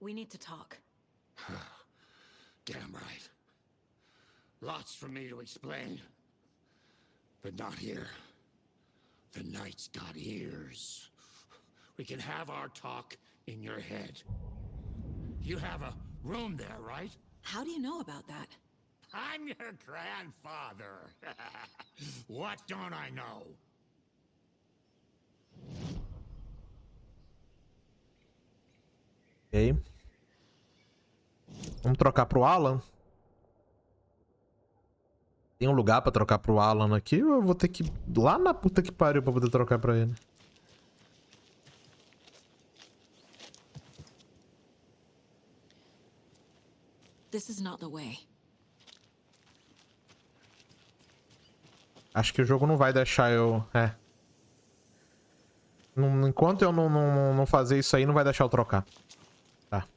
We need to talk. Damn right. Lots for me to explain. But not here. The night's got ears. We can have our talk in your head. You have a room there, right? How do you know about that? I'm your grandfather. What don't I know? Ok. Vamos trocar pro Alan? Tem um lugar pra trocar pro Alan aqui ou eu vou ter que ir lá na puta que pariu pra poder trocar pra ele? This is not the way. Acho que o jogo não vai deixar eu... Enquanto eu não fazer isso aí, não vai deixar eu trocar. Tá.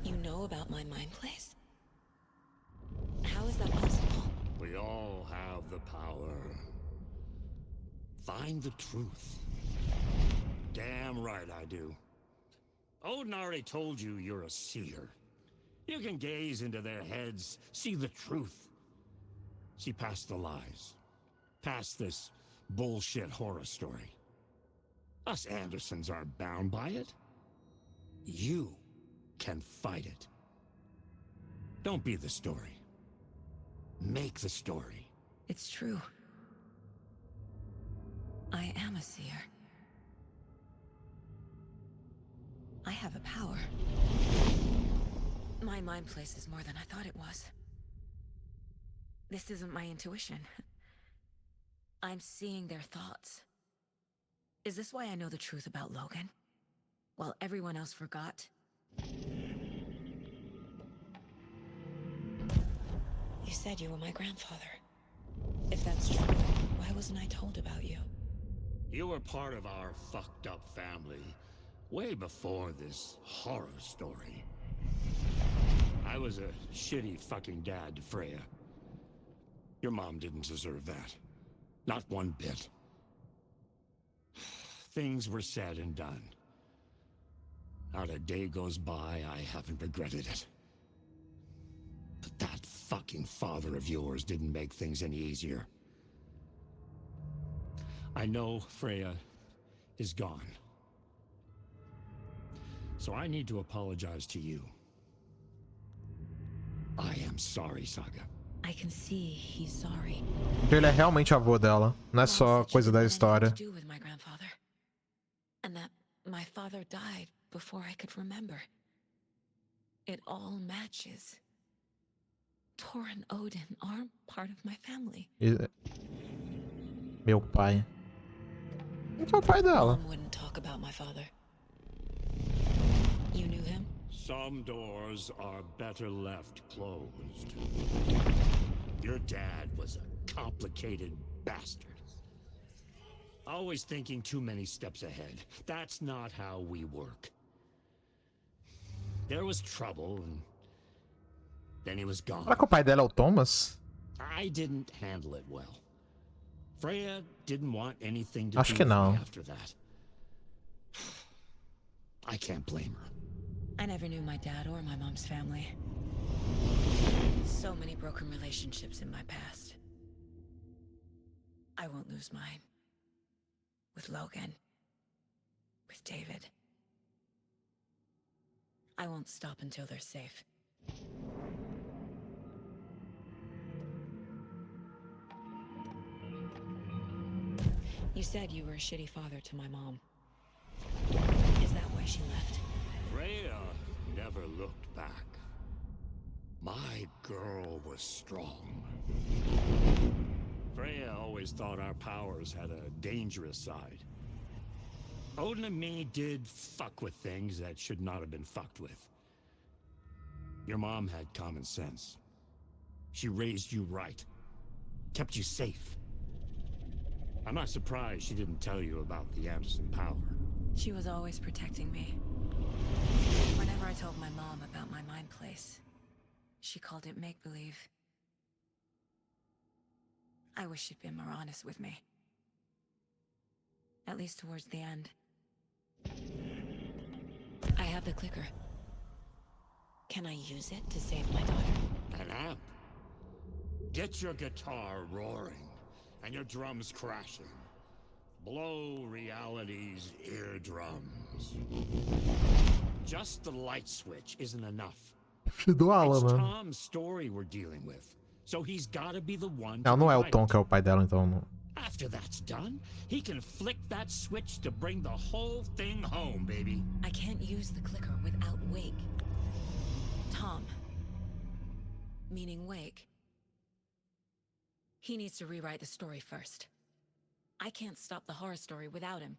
You know about my mind place? How is that possible? We all have the power. Find the truth. Damn right I do. Odin already told you you're a seer. You can gaze into their heads, see the truth. See past the lies. Past this bullshit horror story. Us Andersons aren't bound by it. You can fight it. Don't be the story. Make the story. It's true. I am a seer. I have a power. My mind place is more than I thought it was. This isn't my intuition. I'm seeing their thoughts. Is this why I know the truth about Logan? While everyone else forgot? You said you were my grandfather. If that's true, why wasn't I told about you? You were part of our fucked up family way before this horror story. I was a shitty fucking dad to Freya. Your mom didn't deserve that. Not one bit. Things were said and done. Not a day goes by I haven't regretted it. But that fucking father of yours didn't make things any easier. I know Freya is gone. So I need to apologize to you. I am sorry, Saga. I can see he's sorry. Ele é realmente avô dela, não é só coisa da história. And that my father died before I could remember. It all matches. Thor and Odin aren't part of my family. Meu pai. Quem que é o pai dela? Mom wouldn't talk about my father. You knew him? Some doors are better left closed. Your dad was a complicated bastard. Always thinking too many steps ahead. That's not how we work. There was trouble, and then he was gone. Será que o pai dela é o Thomas? I didn't handle it well. Freya didn't want anything to Acho do que with não. me after that. I can't blame her. I never knew my dad or my mom's family. So many broken relationships in my past. I won't lose mine. With Logan. With David. I won't stop until they're safe. You said you were a shitty father to my mom. Is that why she left? Freya never looked back. My girl was strong. Freya always thought our powers had a dangerous side. Odin and me did fuck with things that should not have been fucked with. Your mom had common sense. She raised you right. Kept you safe. I'm not surprised she didn't tell you about the Anderson power. She was always protecting me. Whenever I told my mom about my mind place, she called it make-believe. I wish she'd been more honest with me. At least towards the end. I have the clicker. Can I use it to save my daughter? An amp. Get your guitar roaring and your drums crashing. Blow reality's eardrums. Just the light switch isn't enough. Filho do Alan, It's mano. Tom's story we're dealing with, so he's gotta be the one to Não, não é o write Tom it. que é o pai dela, então. Não. After that's done, he can flick that switch to bring the whole thing home, baby. I can't use the clicker without Wake. Tom. Meaning Wake. He needs to rewrite the story first. I can't stop the horror story without him.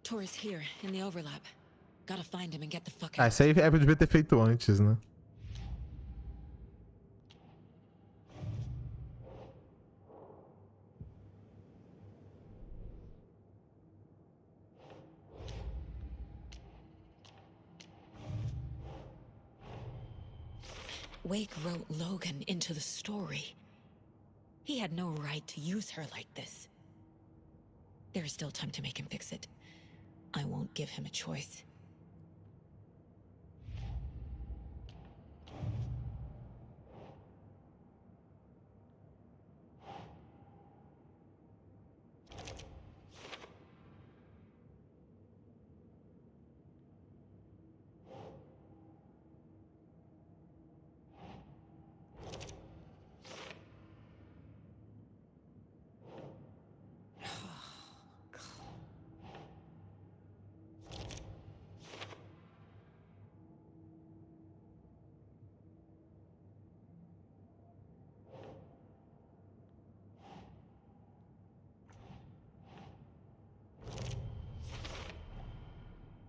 Tor's here, in the overlap. Gotta find him and get the fuck Ah, out. isso aí eu devia ter feito antes, né? Wake wrote Logan into the story. He had no right to use her like this. There is still time to make him fix it. I won't give him a choice.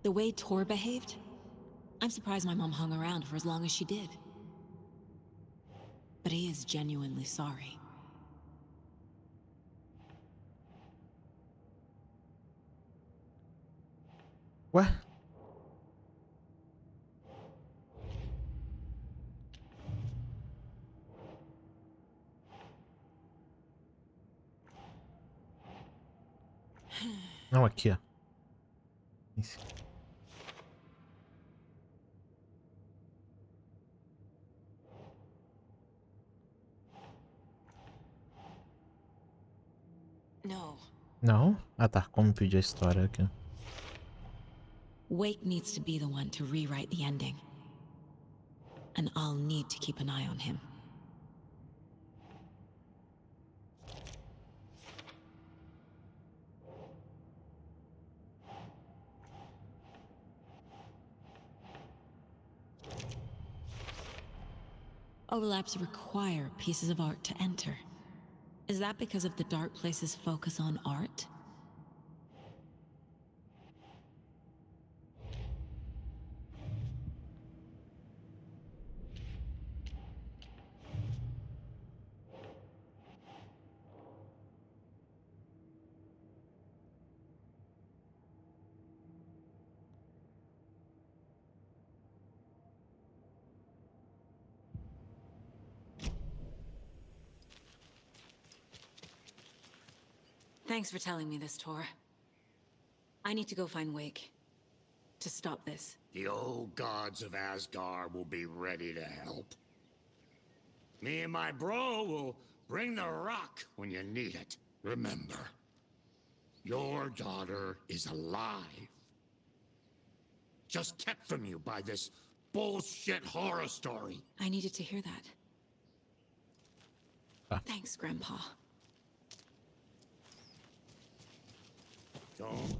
The way Tor behaved, I'm surprised my mom hung around for as long as she did. But he is genuinely sorry. Ué? Não, aqui, ó. Isso. No. Não? Ah, tá. Como pedir a história aqui. Wake needs to be the one to rewrite the ending. And I'll need to keep an eye on him. Overlaps require pieces of art to enter. Is that because of the dark place's focus on art? Thanks for telling me this, Tor. I need to go find Wake. To stop this. The old gods of Asgard will be ready to help. Me and my bro will bring the rock when you need it. Remember, your daughter is alive. Just kept from you by this bullshit horror story. I needed to hear that. Ah. Thanks, Grandpa. Don't.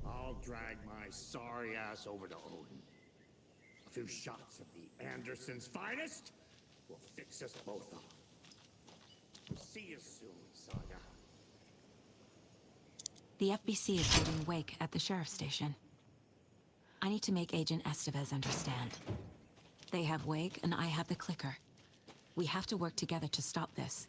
I'll drag my sorry ass over to Odin. A few shots of the Andersons' finest will fix us both up. See you soon, Saga. The FBC is holding Wake at the sheriff's station. I need to make Agent Estevez understand. They have wake and I have the clicker. We have to work together to stop this.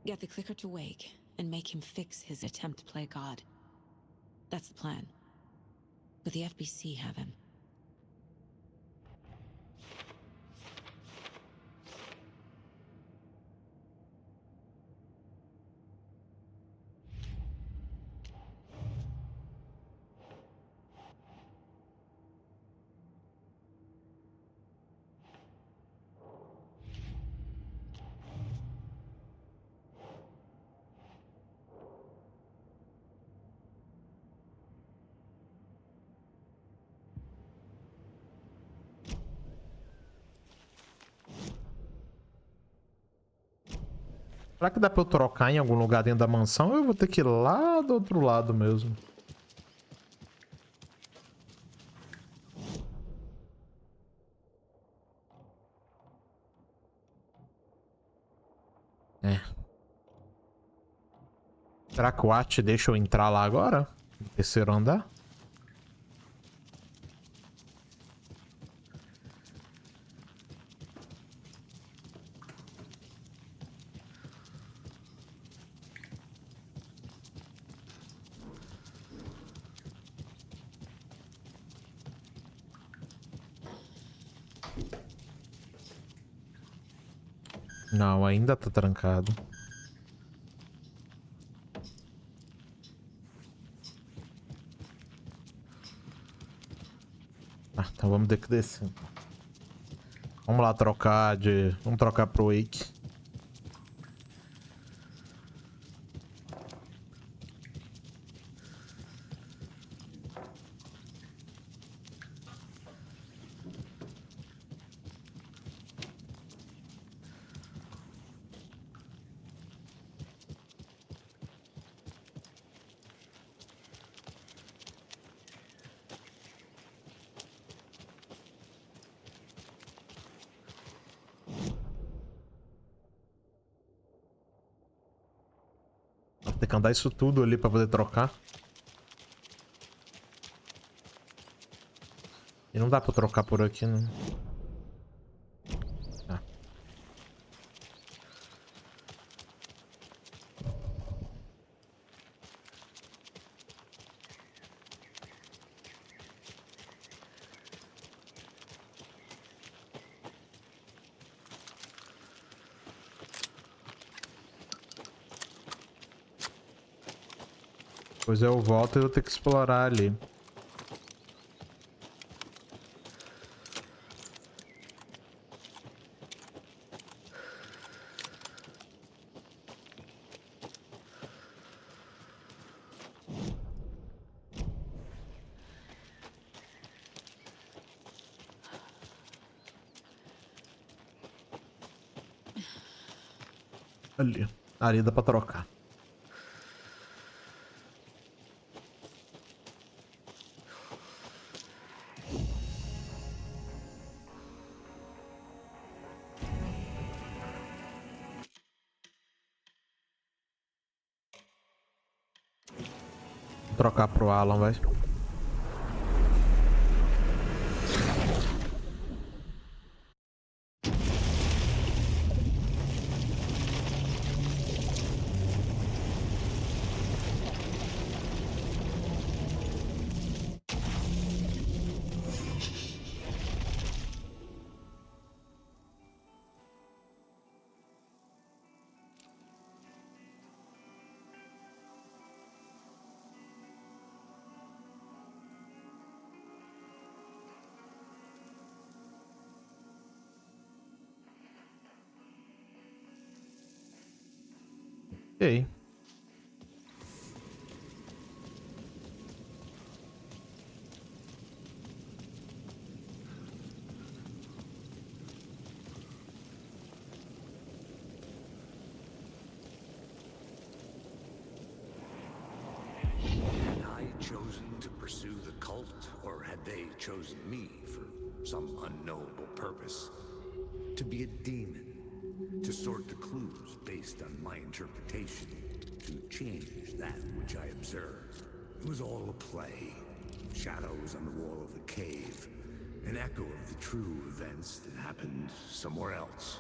Get the clicker to wake and make him fix his attempt to play God. That's the plan. But the FBC have him. Será que dá pra eu trocar em algum lugar dentro da mansão? Ou eu vou ter que ir lá do outro lado mesmo? É. Será que o At deixa eu entrar lá agora? No terceiro andar? Não, ainda tá trancado. Ah, então vamos ter que descer. Vamos lá trocar de... Vamos trocar pro Wake. Tem que andar isso tudo ali pra poder trocar. E não dá pra trocar por aqui, não. Ah. Depois eu volto e eu vou ter que explorar ali. Ali. Ali dá pra trocar. Trocar pro Alan, vai. E aí? Had I chosen to pursue the cult, or had they chosen me for some unknowable purpose? To be a demon, to sort the clues based on my interpretation, to change that which I observed. It was all a play. Shadows on the wall of the cave. An echo of the true events that happened somewhere else.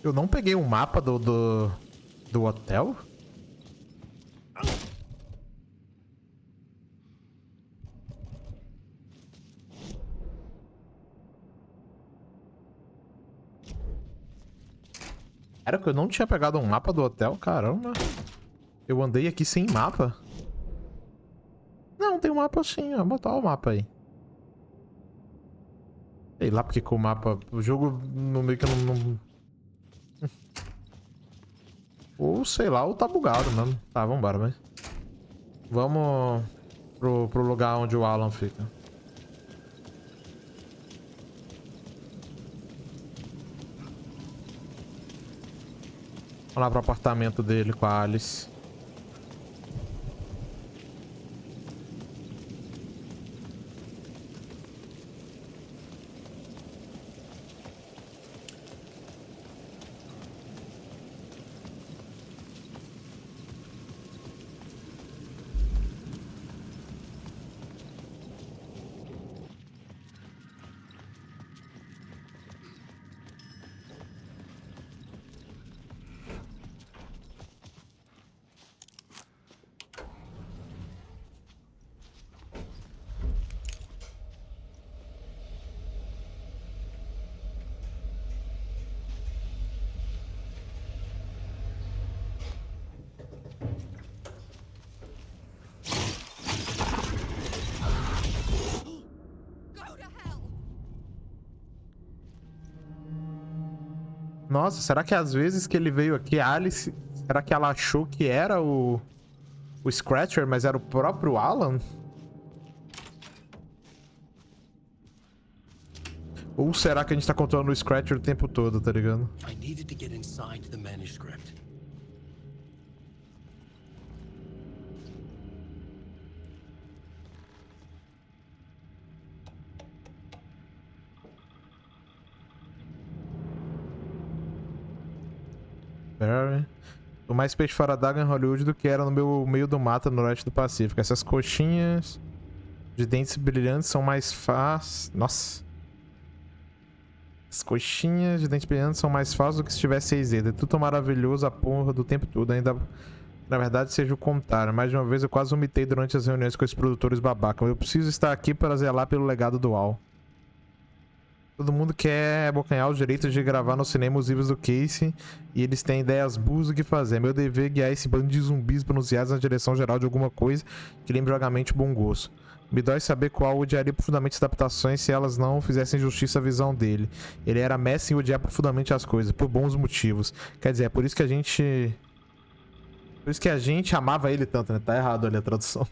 Eu não peguei o mapa do hotel? Era que eu não tinha pegado um mapa do hotel? Caramba. Eu andei aqui sem mapa? Não, tem um mapa sim. Vou botar o mapa aí. Sei lá porque com o mapa... O jogo no meio que eu não... Ou sei lá, ou tá bugado mesmo. Tá, vambora, vai. Vamos pro lugar onde o Alan fica. Vamos lá pro apartamento dele com a Alice. Nossa, será que às vezes que ele veio aqui, a Alice... Será que ela achou que era o Scratcher, mas era o próprio Alan? Ou será que a gente tá controlando o Scratcher o tempo todo, tá ligado? I needed to get inside the manuscript. Barry. Tô mais peixe fora d'água em Hollywood do que era no meu meio do mato no noroeste do Pacífico. Essas coxinhas de dentes brilhantes são mais fáceis. Nossa. As coxinhas de dentes brilhantes são mais fáceis do que se tivesse azedo. É tudo maravilhoso a porra do tempo todo. Ainda, na verdade, seja o contrário. Mais de uma vez eu quase vomitei durante as reuniões com os produtores babaca. Eu preciso estar aqui para zelar pelo legado do UAU. Todo mundo quer abocanhar os direitos de gravar no cinema os livros do Casey e eles têm ideias burras do que fazer. Meu dever é guiar esse bando de zumbis pronunciados na direção geral de alguma coisa que lembre vagamente o bom gosto. Me dói saber qual odiaria profundamente as adaptações se elas não fizessem justiça à visão dele. Ele era mestre em odiar profundamente as coisas, por bons motivos. Quer dizer, é por isso que a gente... Por isso que a gente amava ele tanto, né? Tá errado ali a tradução.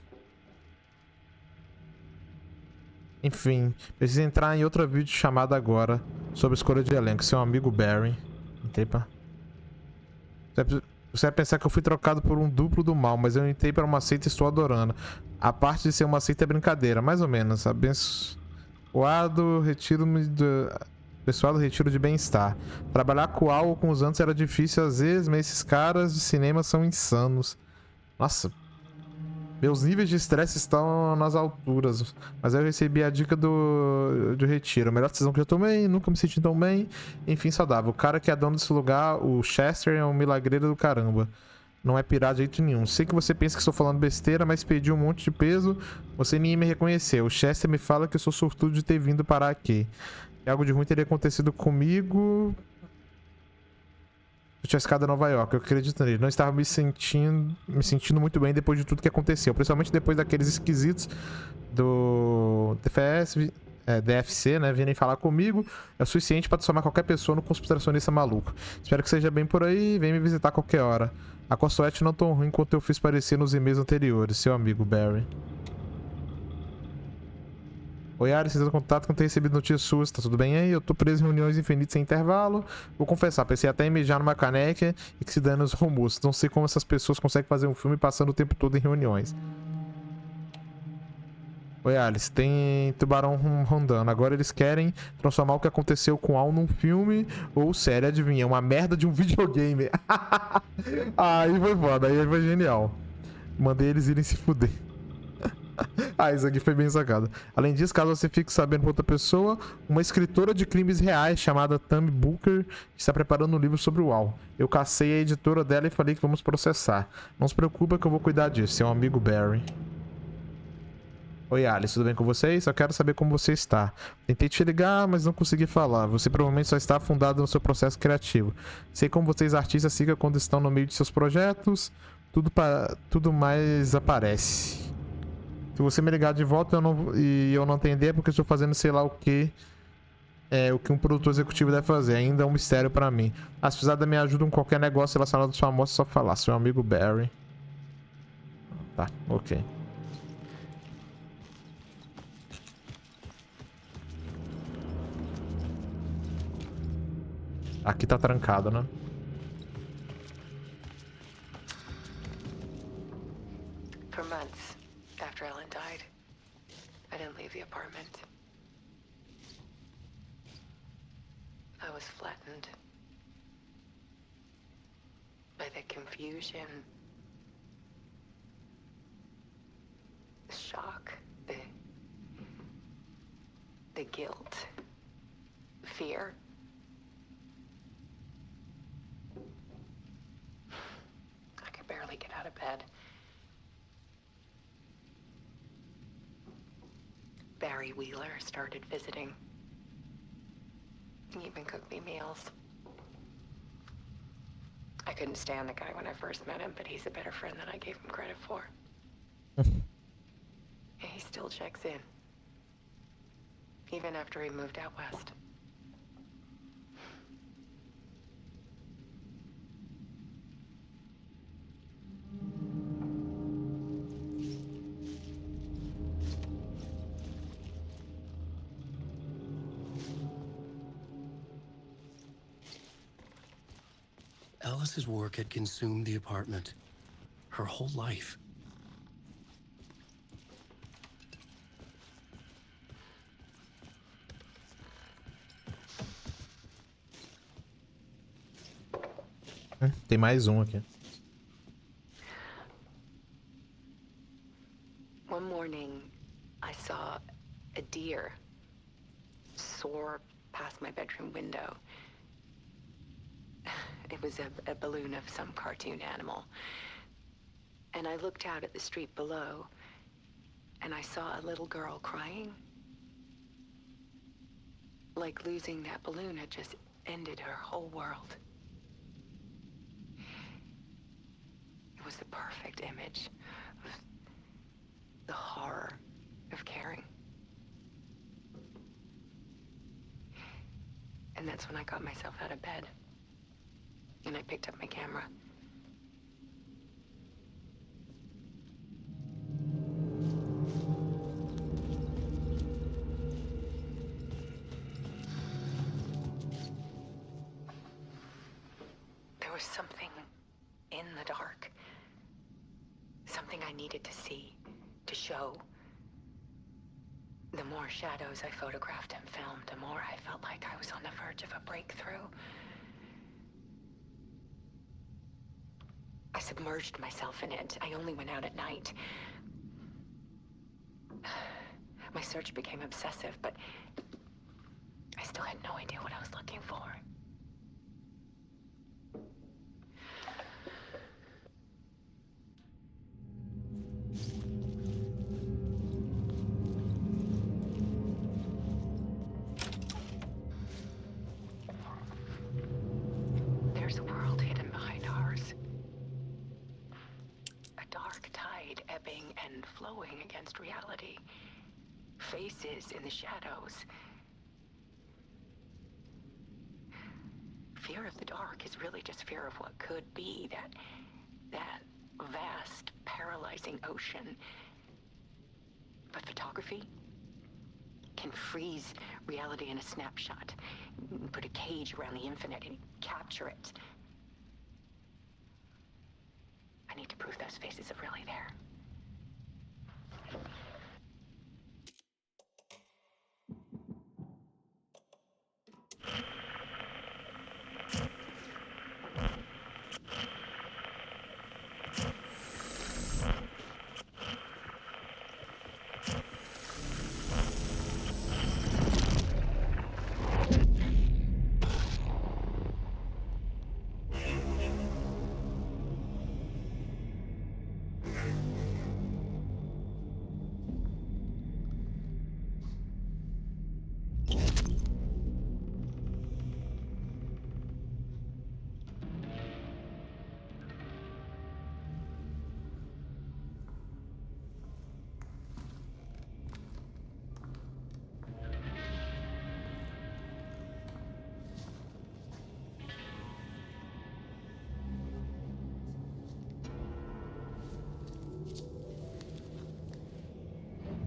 Enfim, preciso entrar em outra vídeo chamada agora sobre escolha de elenco. Seu amigo Barry. Entrei pra... Você vai pensar que eu fui trocado por um duplo do mal, mas eu entrei para uma seita e estou adorando. A parte de ser uma seita é brincadeira, mais ou menos. Abençoado retiro de bem-estar. Trabalhar com algo com os antes era difícil às vezes, mas esses caras de cinema são insanos. Nossa. Meus níveis de estresse estão nas alturas, mas eu recebi a dica do retiro. A melhor decisão que eu tomei, nunca me senti tão bem. Enfim, saudável. O cara que é dono desse lugar, o Chester, é um milagreiro do caramba. Não é pirata de jeito nenhum. Sei que você pensa que estou falando besteira, mas perdi um monte de peso. Você nem me reconheceu. O Chester me fala que eu sou sortudo de ter vindo parar aqui. Que algo de ruim teria acontecido comigo... Eu tinha ficado a Nova York, eu acredito nele. Não estava me sentindo muito bem depois de tudo que aconteceu. Principalmente depois daqueles esquisitos do DFC, né? Virem falar comigo. É o suficiente para transformar qualquer pessoa no conspiracionista maluco. Espero que seja bem por aí. Vem me visitar a qualquer hora. A costa oeste não tão ruim quanto eu fiz parecer nos e-mails anteriores, seu amigo Barry. Oi, Ari, vocês em contato que não tenho recebido notícias suas, tá tudo bem aí? Eu tô preso em reuniões infinitas sem intervalo. Vou confessar, pensei até em mijar numa caneca e que se dane os rumos. Não sei como essas pessoas conseguem fazer um filme passando o tempo todo em reuniões. Oi, Alice, tem tubarão rondando. Agora eles querem transformar o que aconteceu com Al num filme ou série, adivinha? Uma merda de um videogame. Aí foi foda, aí foi genial. Mandei eles irem se fuder. Ah, isso aqui foi bem sacado. Além disso, caso você fique sabendo por outra pessoa, uma escritora de crimes reais chamada Tammy Booker está preparando um livro sobre o Al. Eu cacei a editora dela e falei que vamos processar. Não se preocupa que eu vou cuidar disso, seu amigo Barry. Oi, Alice, tudo bem com vocês? Só quero saber como você está. Tentei te ligar, mas não consegui falar. Você provavelmente só está afundado no seu processo criativo. Sei como vocês artistas ficam quando estão no meio de seus projetos. Tudo mais aparece. Se você me ligar de volta e eu não atender é porque eu estou fazendo sei lá o que. O que um produtor executivo deve fazer. Ainda é um mistério pra mim. Se precisar da minha ajuda em qualquer negócio relacionado à sua amostra, é só falar. Seu amigo Barry. Tá, ok. Aqui tá trancado, né? For months after Ellen died, I didn't leave the apartment. I was flattened by the confusion, the shock, the guilt, fear. I could barely get out of bed. Barry Wheeler started visiting. He even cooked me meals. I couldn't stand the guy when I first met him, but he's a better friend than I gave him credit for. And he still checks in. Even after he moved out west. Alice's work had consumed the apartment. Her whole life. Tem mais um aqui. One morning, I saw a deer soar past my bedroom window. It was a balloon of some cartoon animal. And I looked out at the street below, and I saw a little girl crying. Like losing that balloon had just ended her whole world. It was the perfect image of the horror of caring. And that's when I got myself out of bed. And I picked up my camera. There was something in the dark. Something I needed to see, to show. The more shadows I photographed and filmed, the more I felt like I was on the verge of a breakthrough. I submerged myself in it. I only went out at night. My search became obsessive, but I still had no idea what I was looking for. There's a world hidden behind ours. A dark tide ebbing and flowing against reality. Faces in the shadows. Fear of the dark is really just fear of what could be, that that vast, paralyzing ocean. But photography can freeze reality in a snapshot, put a cage around the infinite and capture it. I need to prove those faces are really there.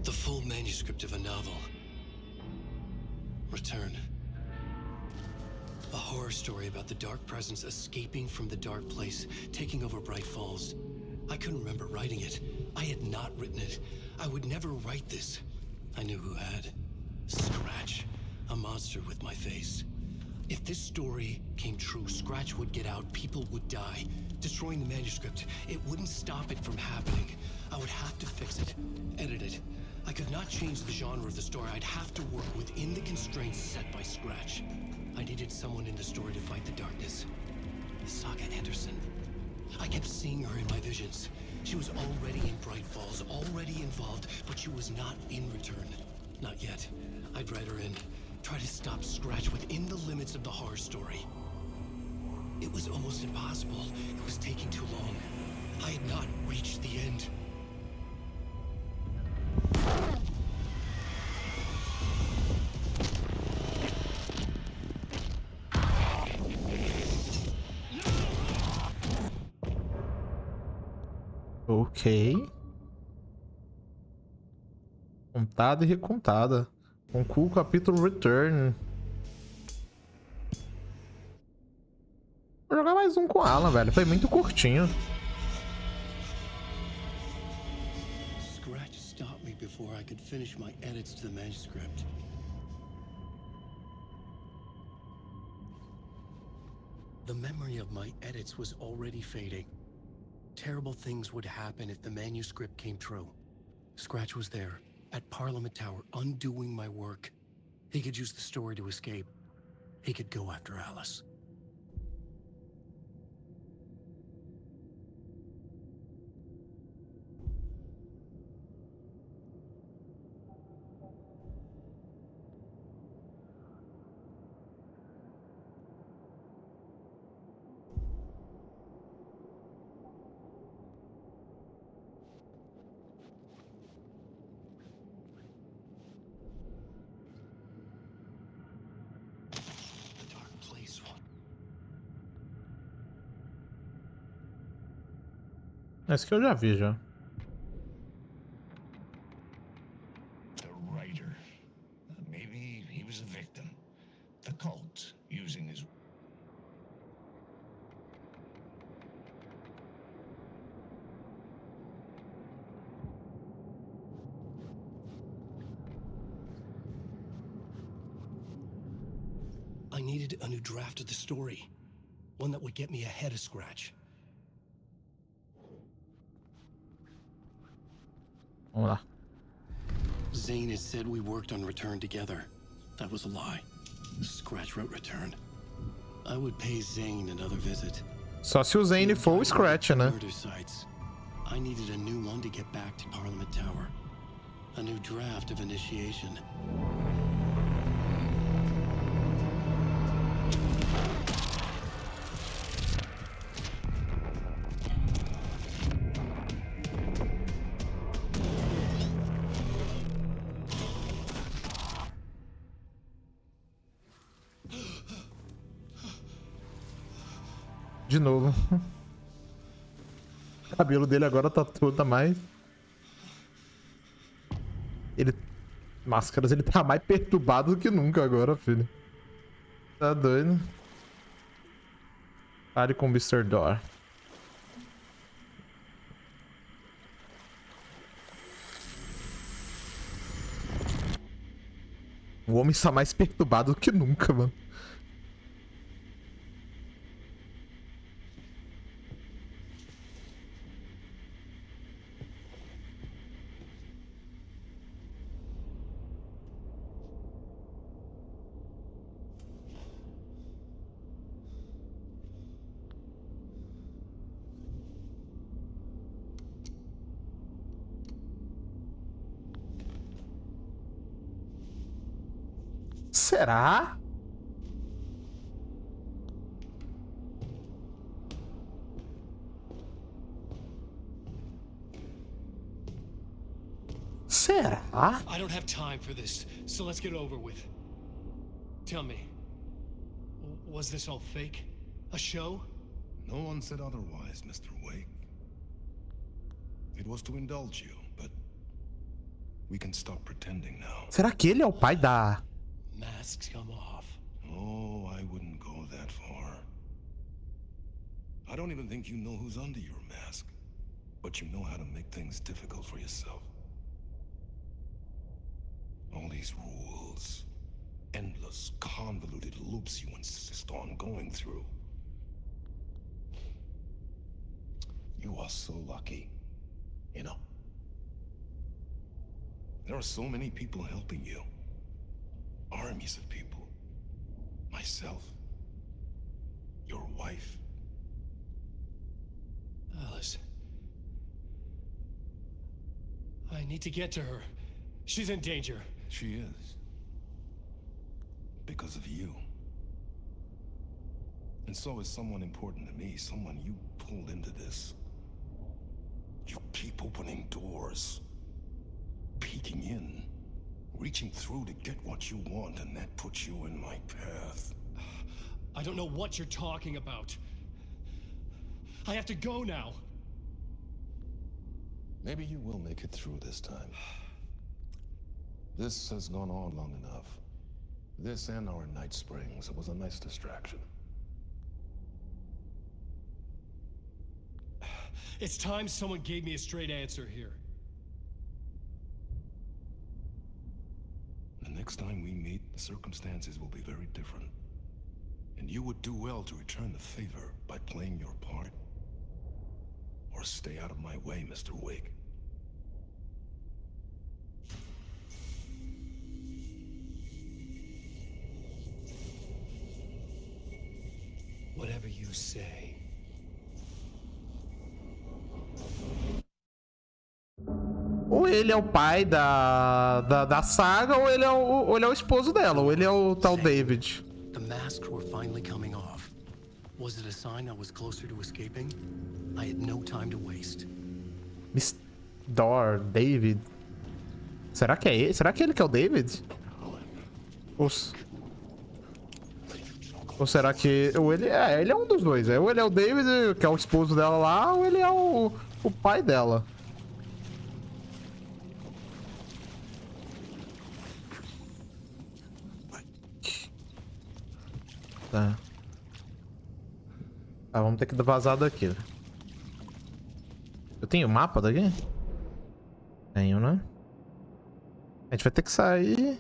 The full manuscript of a novel. Return. A horror story about the dark presence escaping from the dark place, taking over Bright Falls. I couldn't remember writing it. I had not written it. I would never write this. I knew who had. Scratch. A monster with my face. If this story came true, Scratch would get out, people would die. Destroying the manuscript, it wouldn't stop it from happening. I would have to fix it, edit it. I could not change the genre of the story. I'd have to work within the constraints set by Scratch. I needed someone in the story to fight the darkness. Saga Anderson. I kept seeing her in my visions. She was already in Bright Falls, already involved, but she was not in Return. Not yet. I'd write her in. Try to stop Scratch within the limits of the horror story. It was almost impossible. It was taking too long. I had not reached the end. Ok. Contada e recontada. Conclua o capítulo Return. Vou jogar mais um com o Alan, velho. Foi muito curtinho. Scratch stopped me before I could finish my edits to the manuscript. The memory of my edits was already fading. Terrible things would happen if the manuscript came true. Scratch was there, at Parliament Tower, undoing my work. He could use the story to escape. He could go after Alice. Esse que eu já vi já. The writer. Maybe he was a victim. The cult using his... I needed a new draft of the story. One that would get me ahead of Scratch. Vamos lá. Zane had said we worked on Return together. That was a lie. Scratch wrote Return. I would pay Zane another visit. Só se o Zane for o Scratch, né? Murder sites. I needed a new one to get back to Parliament Tower. A new draft of initiation. De novo. cabelo dele agora tá toda mais... Ele... Máscaras, ele tá mais perturbado do que nunca agora, filho. Tá doido. Pare com o Mr. Door. O homem está mais perturbado do que nunca, mano. Será? Será? I don't have time for this, so let's get over with. Tell me, was this all fake? A show? No one said otherwise, Mr. Wake. It was to indulge you, but we can stop pretending now. Será que ele é o pai da... Masks come off. Oh, I wouldn't go that far. I don't even think you know who's under your mask, but you know how to make things difficult for yourself. All these rules, endless, convoluted loops you insist on going through. You are so lucky, you know. There are so many people helping you. Armies of people. Myself. Your wife. Alice. I need to get to her. She's in danger. She is. Because of you. And so is someone important to me, someone you pulled into this. You keep opening doors. Peeking in. Reaching through to get what you want, and that puts you in my path. I don't know what you're talking about. I have to go now. Maybe you will make it through this time. This has gone on long enough. This and our night springs. It was a nice distraction. It's time someone gave me a straight answer here. The next time we meet, the circumstances will be very different. And you would do well to return the favor by playing your part. Or stay out of my way, Mr. Wake. Whatever you say. Ou ele é o pai da Saga, ou ele é o esposo dela, ou ele é o tal David. The masks were finally coming off. Was it a sign I was closer to escaping? I had no time to waste. Miss Door, David. Será que é ele? Será que ele que é o David? Ou será que... Ou ele é um dos dois. Ou ele é o David, que é o esposo dela lá, ou ele é o pai dela. Tá. Ah, vamos ter que vazar daqui. Eu tenho o mapa daqui? Tenho, né? A gente vai ter que sair.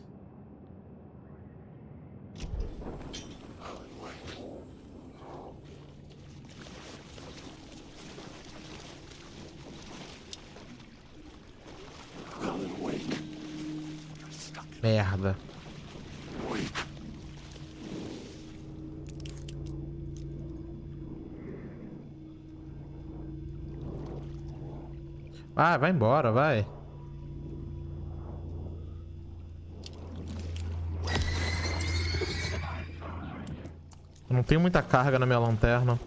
Merda. Ah, vai embora, vai. Eu não tenho muita carga na minha lanterna.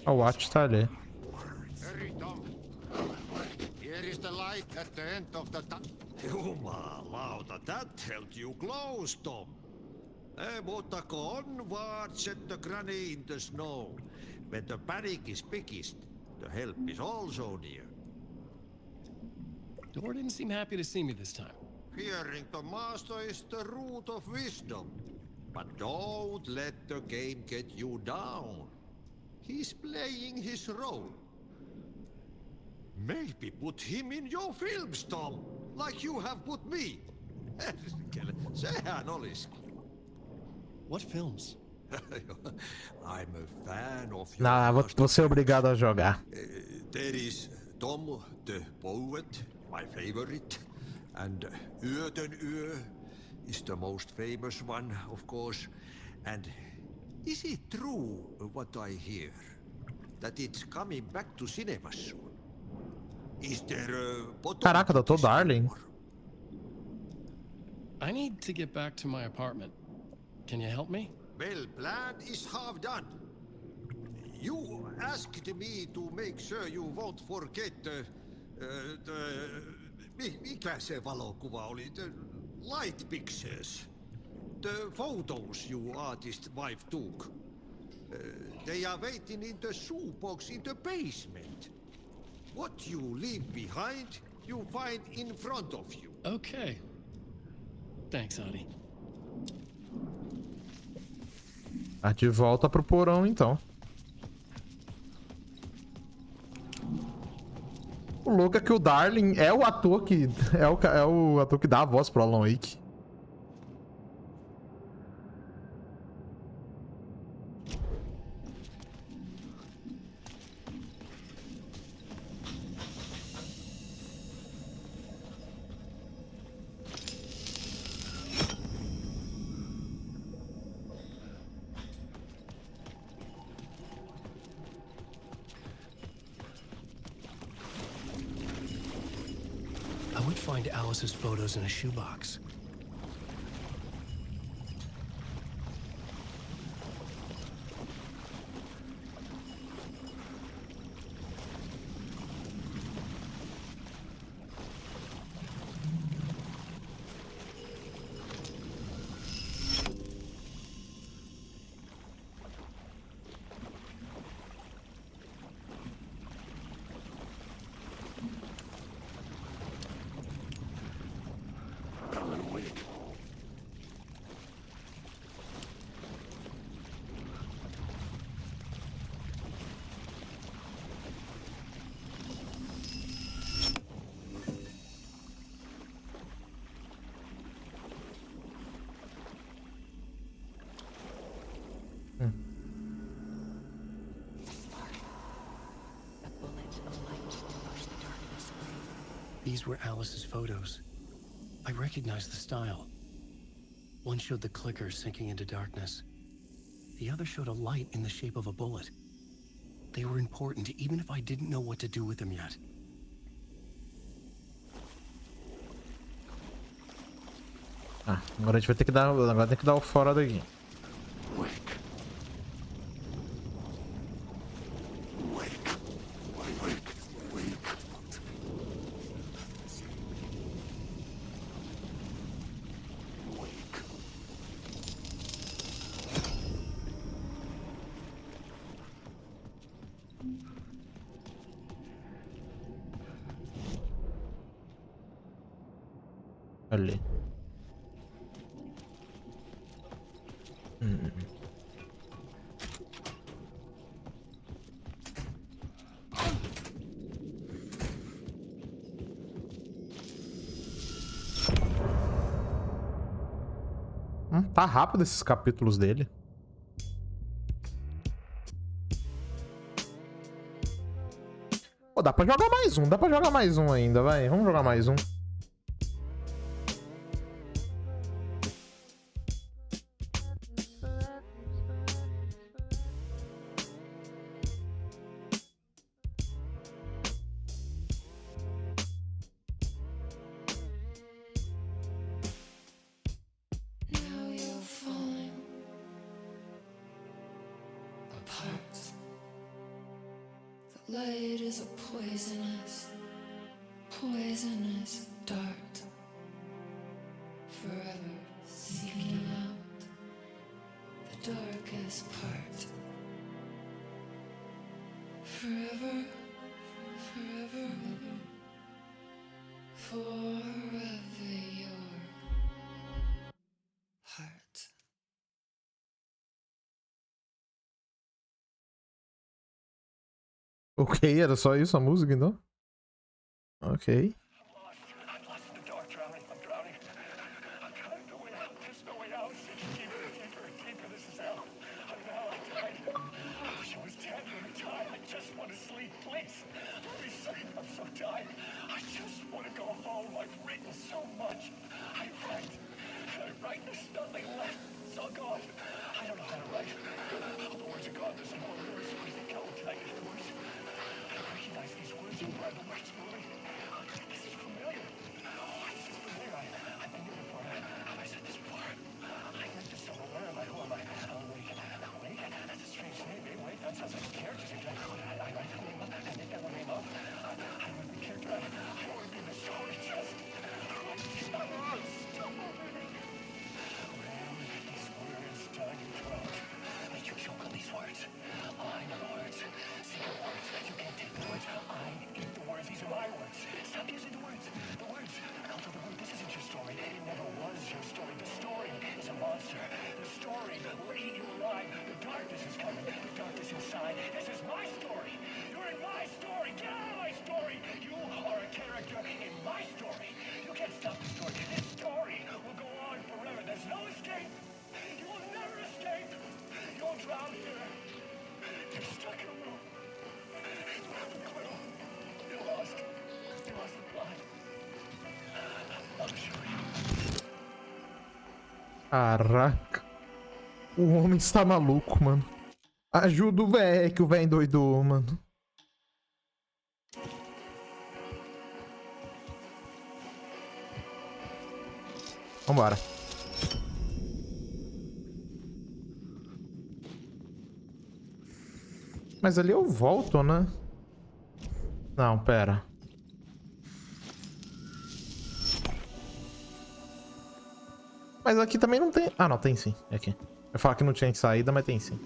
O watch tá ali. Hurry, Tom. Here is the light at the end of the Jumalauta, that held you close, Tom. Mutta on what set the granny in the snow. When the panic is biggest, the help is also near. Door didn't seem happy to see me this time. Fearing the master is the root of wisdom. But don't let the game get you down. He's playing his role. Maybe put him in your films, Tom, like you have put me. Sehän olisi. What films? I'm a fan of your Não, vou ser obrigado a jogar. There is Tom the Poet, my favorite, and Yö is the most famous one, of course. And is it true what I hear, that it's coming back to cinemas soon? Is there a Caraca, Dr. Darling. I need to get back to my apartment. Can you help me? Well, plan is half done. You asked me to make sure you won't forget mikä se valokuva oli? The light pictures. The photos you artist wife took. They are waiting in the shoebox in the basement. What you leave behind, you find in front of you. Okay. Thanks, Adi. Tá de volta pro porão, então. O louco é que o Darling é o ator que... É o ator que dá a voz pro Alan Wake. I would find Alice's photos in a shoebox. These were Alice's photos. I recognized the style. One showed the clicker sinking into darkness. The other showed a light in the shape of a bullet. They were important, even if I didn't know what to do with them yet. Ah, agora a gente vai ter que dar... Agora tem que dar o fora daqui. Ali. Tá rápido esses capítulos dele. Pô, dá pra jogar mais um. Dá pra jogar mais um ainda, vai. Vamos jogar mais um. Light is a poisonous, poisonous dart, forever seeking out the darkest part. Forever, forever, forever your heart. Ok, era só isso a música então? Ok. Caraca. O homem está maluco, mano. Ajuda o véio, que o véio endoidou, mano. Vambora. Mas ali eu volto, né? Não, pera. Mas aqui também não tem... Ah, não, tem sim. É aqui. Eu ia falar que não tinha saída, mas tem sim.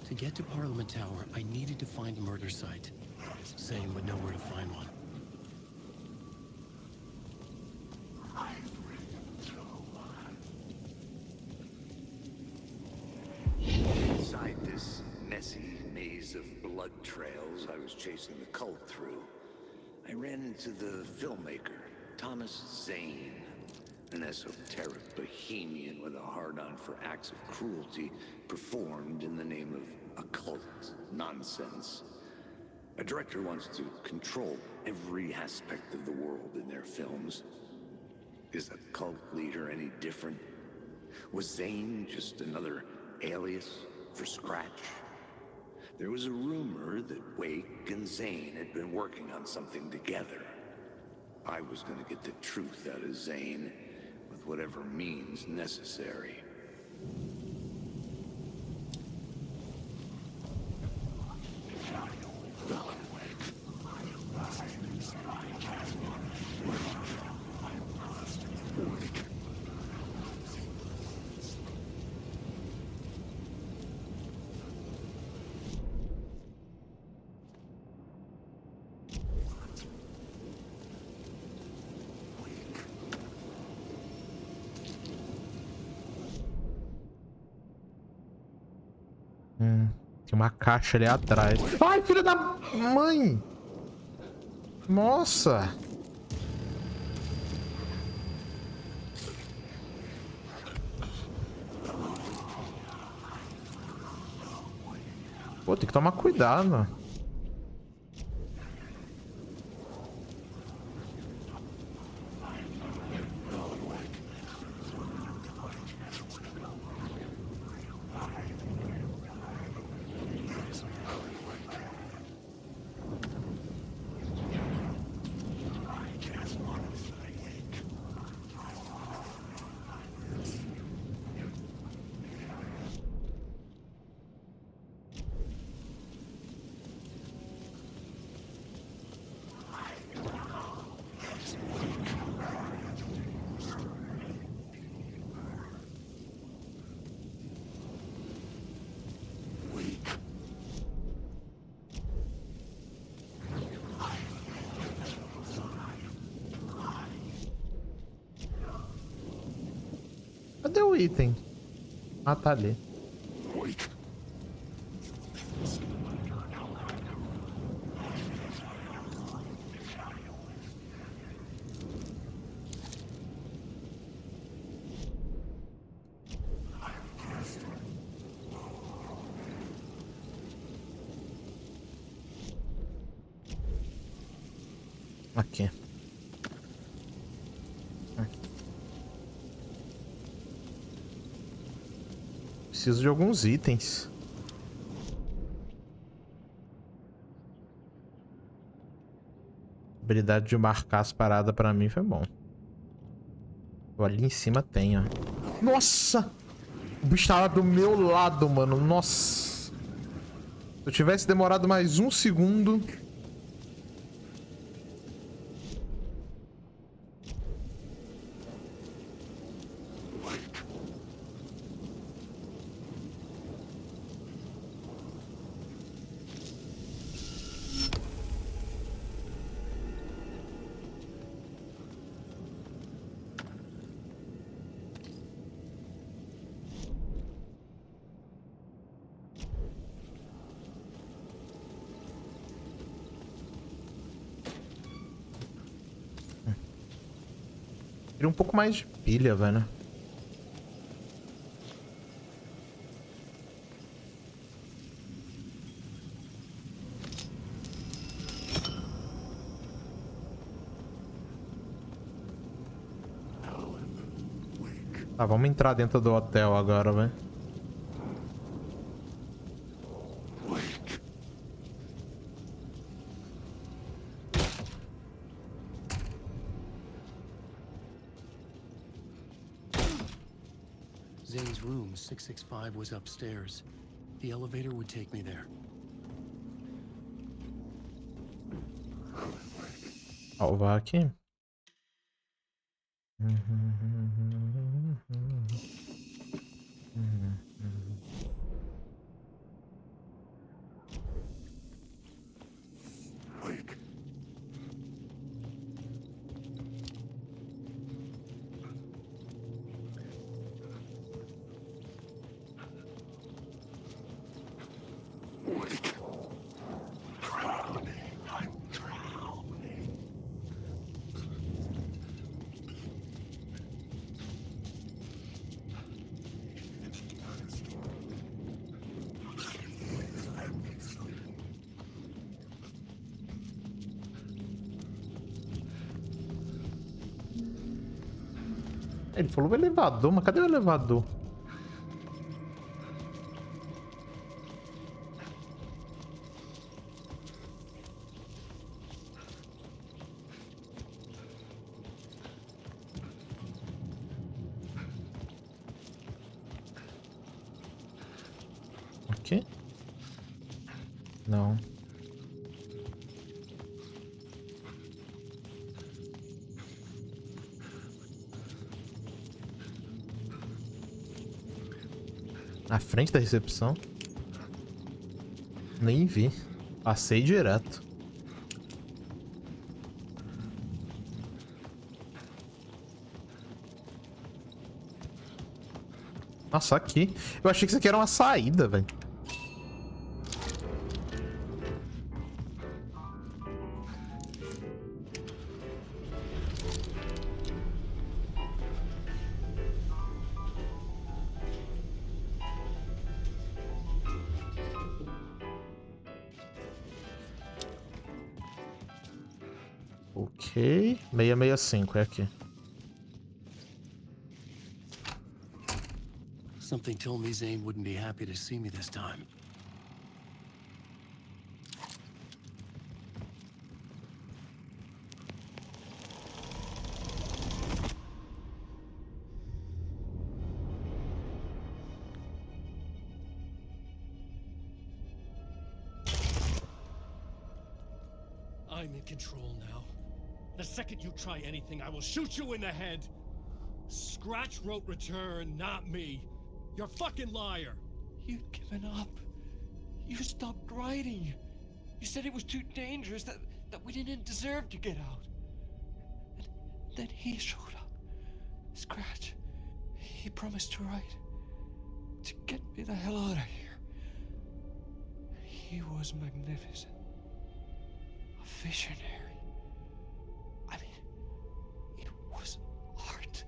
To get to Parliament Tower, I needed to find a murder site. Zane would know where to find one. Inside this messy maze of blood trails I was chasing the cult through, I ran into the filmmaker, Thomas Zane, an esoteric bohemian with a hard-on for acts of cruelty performed in the name of occult nonsense. A director wants to control every aspect of the world in their films. Is a cult leader any different? Was Zane just another alias for Scratch? There was a rumor that Wake and Zane had been working on something together. I was gonna get the truth out of Zane with whatever means necessary. Tem uma caixa ali atrás. Ai, filho da mãe! Nossa! Pô, tem que tomar cuidado. o item? Ah, tá ali. Aqui. Preciso de alguns itens. Habilidade de marcar as paradas pra mim foi bom. Ali em cima tem, ó. Nossa! O bicho tava do meu lado, mano. Nossa! Se eu tivesse demorado mais um segundo... Queria um pouco mais de pilha, velho. Tá, vamos entrar dentro do hotel agora, velho. Zane's room, 665, was upstairs. The elevator would take me there. Salvar aqui. Ele falou o elevador, mas cadê o elevador? Aqui? Não. Na frente da recepção? Nem vi. Passei direto. Nossa, aqui. Eu achei que isso aqui era uma saída, velho. Ok, 665 é aqui. Something told me Zane wouldn't be happy to see me this time. I'm in control now. The second you try anything, I will shoot you in the head. Scratch wrote return, not me. You're a fucking liar. You'd given up. You stopped writing. You said it was too dangerous, that we didn't deserve to get out. And then he showed up. Scratch. He promised to write. To get me the hell out of here. He was magnificent. A visionary. I mean, it was art.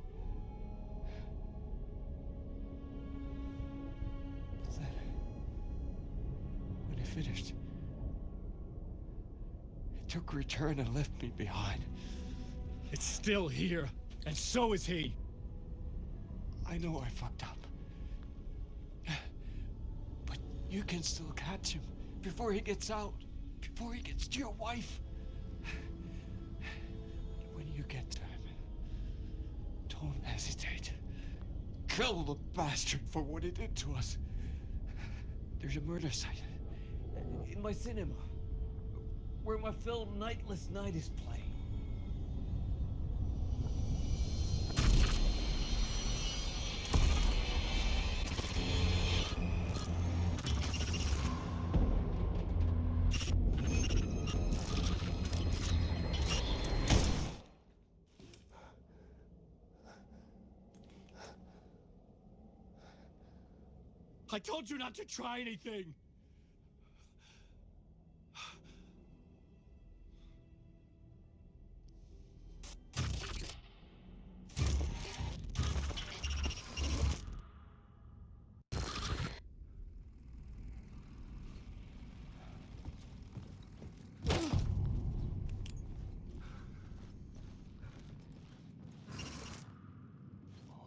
But then, when he finished, he took a return and left me behind. It's still here, and so is he. I know I fucked up. But you can still catch him before he gets out, before he gets to your wife. When you get to him, don't hesitate. Kill the bastard for what he did to us. There's a murder site in my cinema where my film Nightless Night is playing. I told you not to try anything!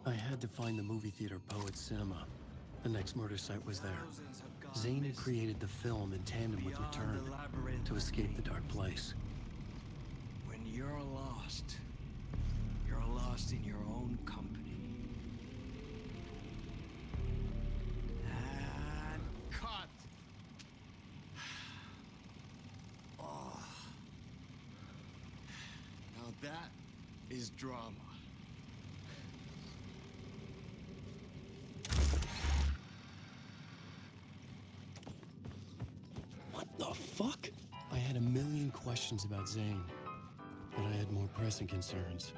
I had to find the movie theater Poet Cinema. The next murder site was there. Zane created the film in tandem with Return to escape the dark place. When you're lost in your own company. And cut! Oh. Now that is drama. What the fuck? I had a million questions about Zane, but I had more pressing concerns.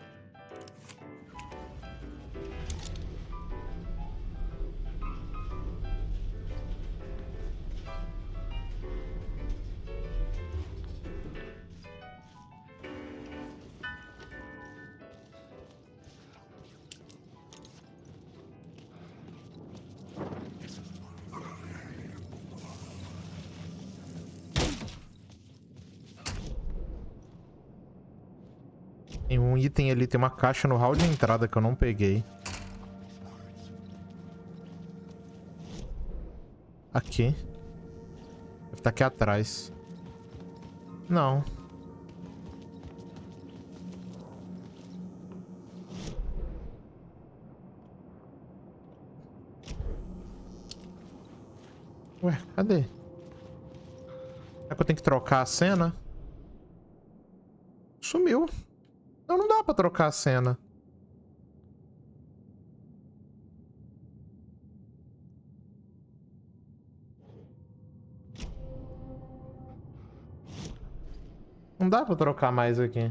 Tem um item ali, tem uma caixa no hall de entrada que eu não peguei. Aqui. Deve estar aqui atrás. Não. Ué, cadê? Será que eu tenho que trocar a cena? Sumiu. Não, não dá pra trocar a cena. Não dá pra trocar mais aqui.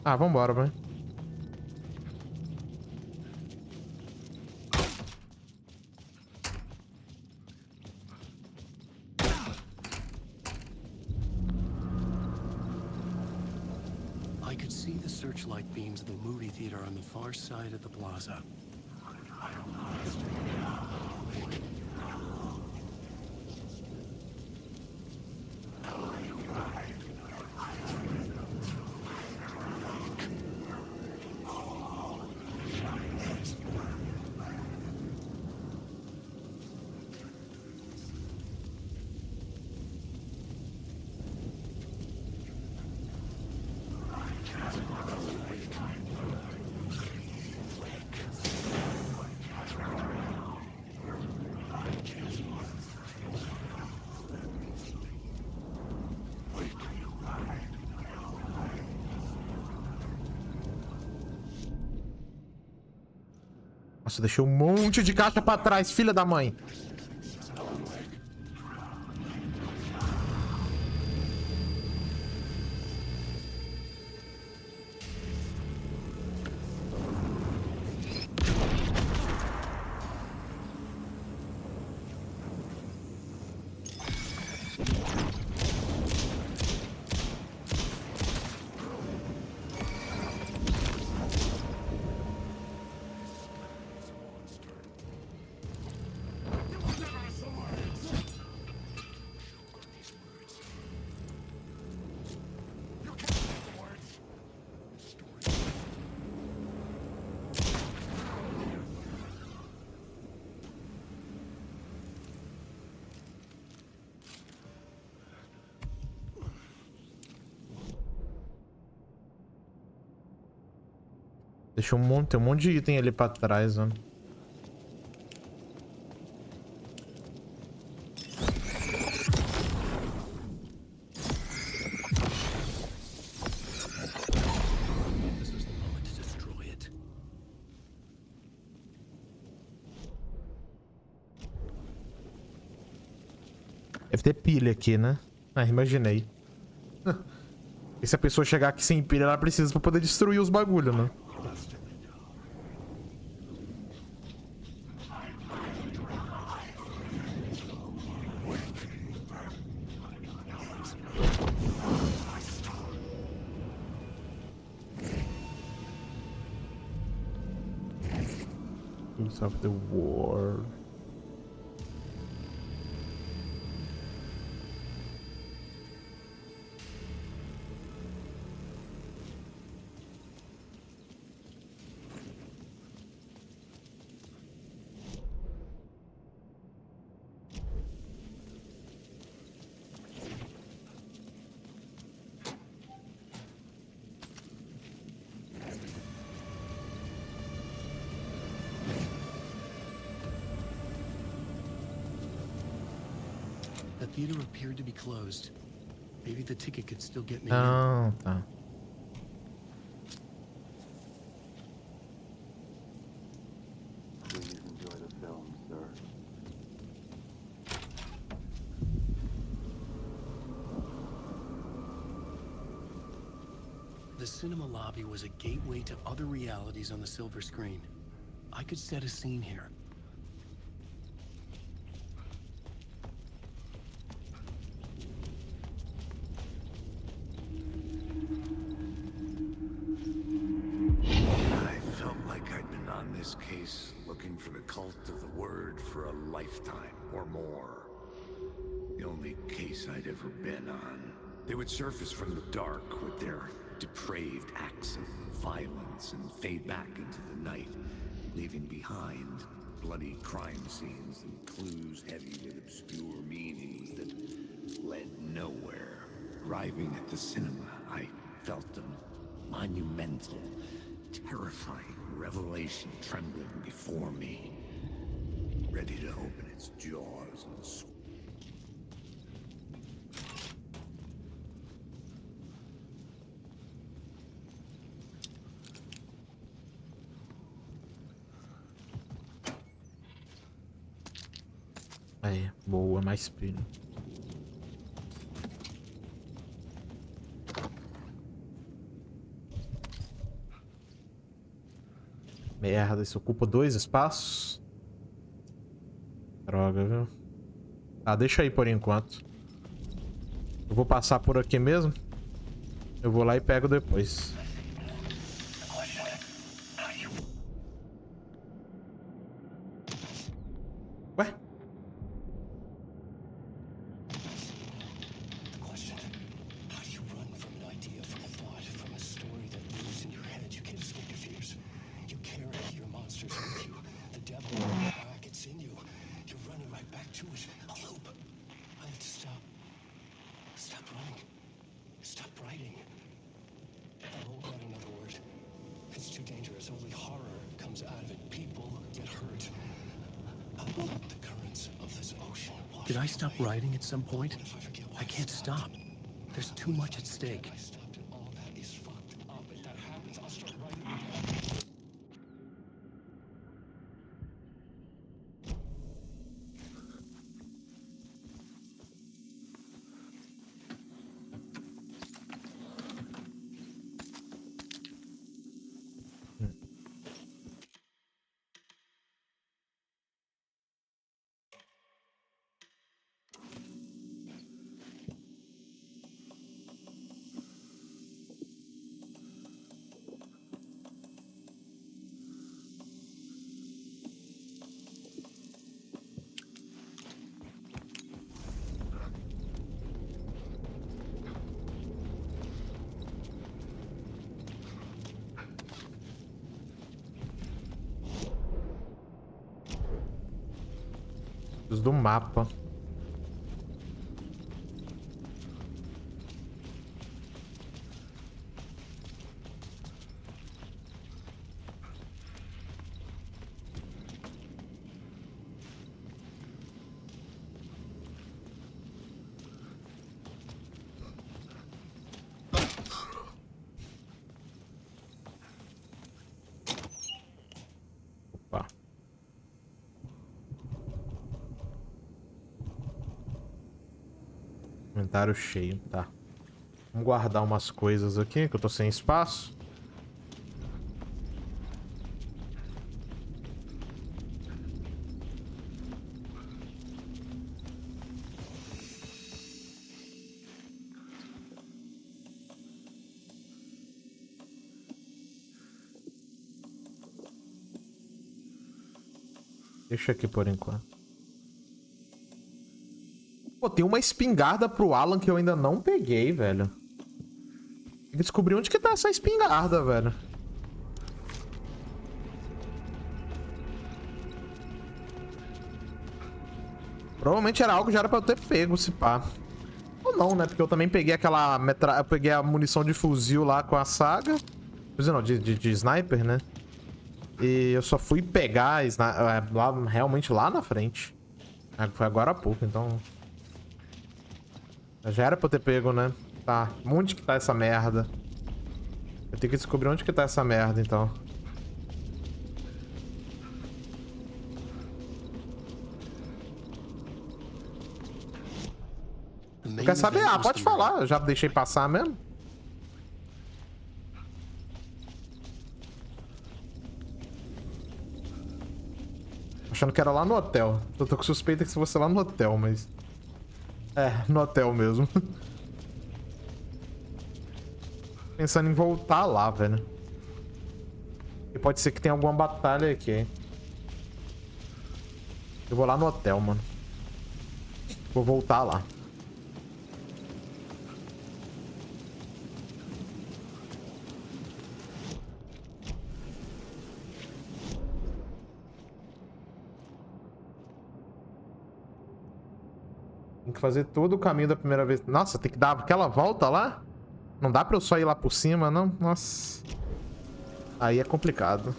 Ah, vambora, vai. I could see the searchlight beams of the movie theater on the far side of the plaza. Nossa, deixei um monte de caixa pra trás, filha da mãe. Deixa tem um monte de item ali pra trás, ó. This was the moment to destroy it. Deve ter pilha aqui, né? Ah, imaginei. E se a pessoa chegar aqui sem pilha, ela precisa pra poder destruir os bagulho, né? Kings of the War. The theater appeared to be closed. Maybe the ticket could still get me in. Ah, tá. Please enjoy the film, sir. The cinema lobby was a gateway to other realities on the silver screen. I could set a scene here. I felt like I'd been on this case looking for the cult of the word for a lifetime or more. The only case I'd ever been on. They would surface from the dark with their depraved acts of violence and fade back into the night, leaving behind bloody crime scenes and clues heavy with obscure meanings that led nowhere. Arriving at the cinema, I felt a monumental, terrifying revelation trembling before me, ready to open its jaws and Aí, boa, mais pilha. Merda, isso ocupa 2 espaços. Droga, viu? Ah, deixa aí por enquanto. Eu vou passar por aqui mesmo. Eu vou lá e pego depois. Ué? Did I stop writing at some point? I can't stop. There's too much at stake. Os do mapa. Inventário cheio, tá. Vamos guardar umas coisas aqui, que eu tô sem espaço. Deixa aqui por enquanto. Pô, tem uma espingarda pro Alan que eu ainda não peguei, velho. Tem que descobrir onde que tá essa espingarda, velho. Provavelmente era algo que já era pra eu ter pego, se pá. Ou não, né? Porque eu também peguei aquela eu peguei a munição de fuzil lá com a Saga. Fuzil não, de sniper, né? E eu só fui pegar lá, realmente lá na frente. Foi agora há pouco, então... Já era pra eu ter pego, né? Tá. Onde que tá essa merda? Eu tenho que descobrir onde que tá essa merda, então. Tu quer saber? Ah, pode falar. Eu já deixei passar mesmo. Achando que era lá no hotel. Eu tô com suspeita que se fosse lá no hotel, mas... É, no hotel mesmo. Pensando em voltar lá, velho. E pode ser que tenha alguma batalha aqui, hein? Eu vou lá no hotel, mano. Vou voltar lá. Tem que fazer todo o caminho da primeira vez. Nossa, tem que dar aquela volta lá? Não dá pra eu só ir lá por cima, não? Nossa. Aí é complicado.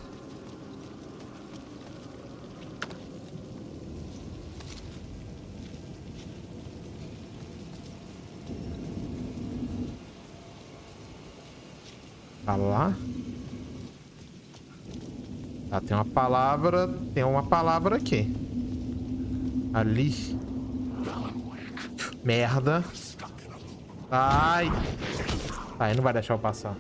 Tá lá? Tá, tem uma palavra. Tem uma palavra aqui. Ali. Merda. Ai. Ai, não vai deixar eu passar.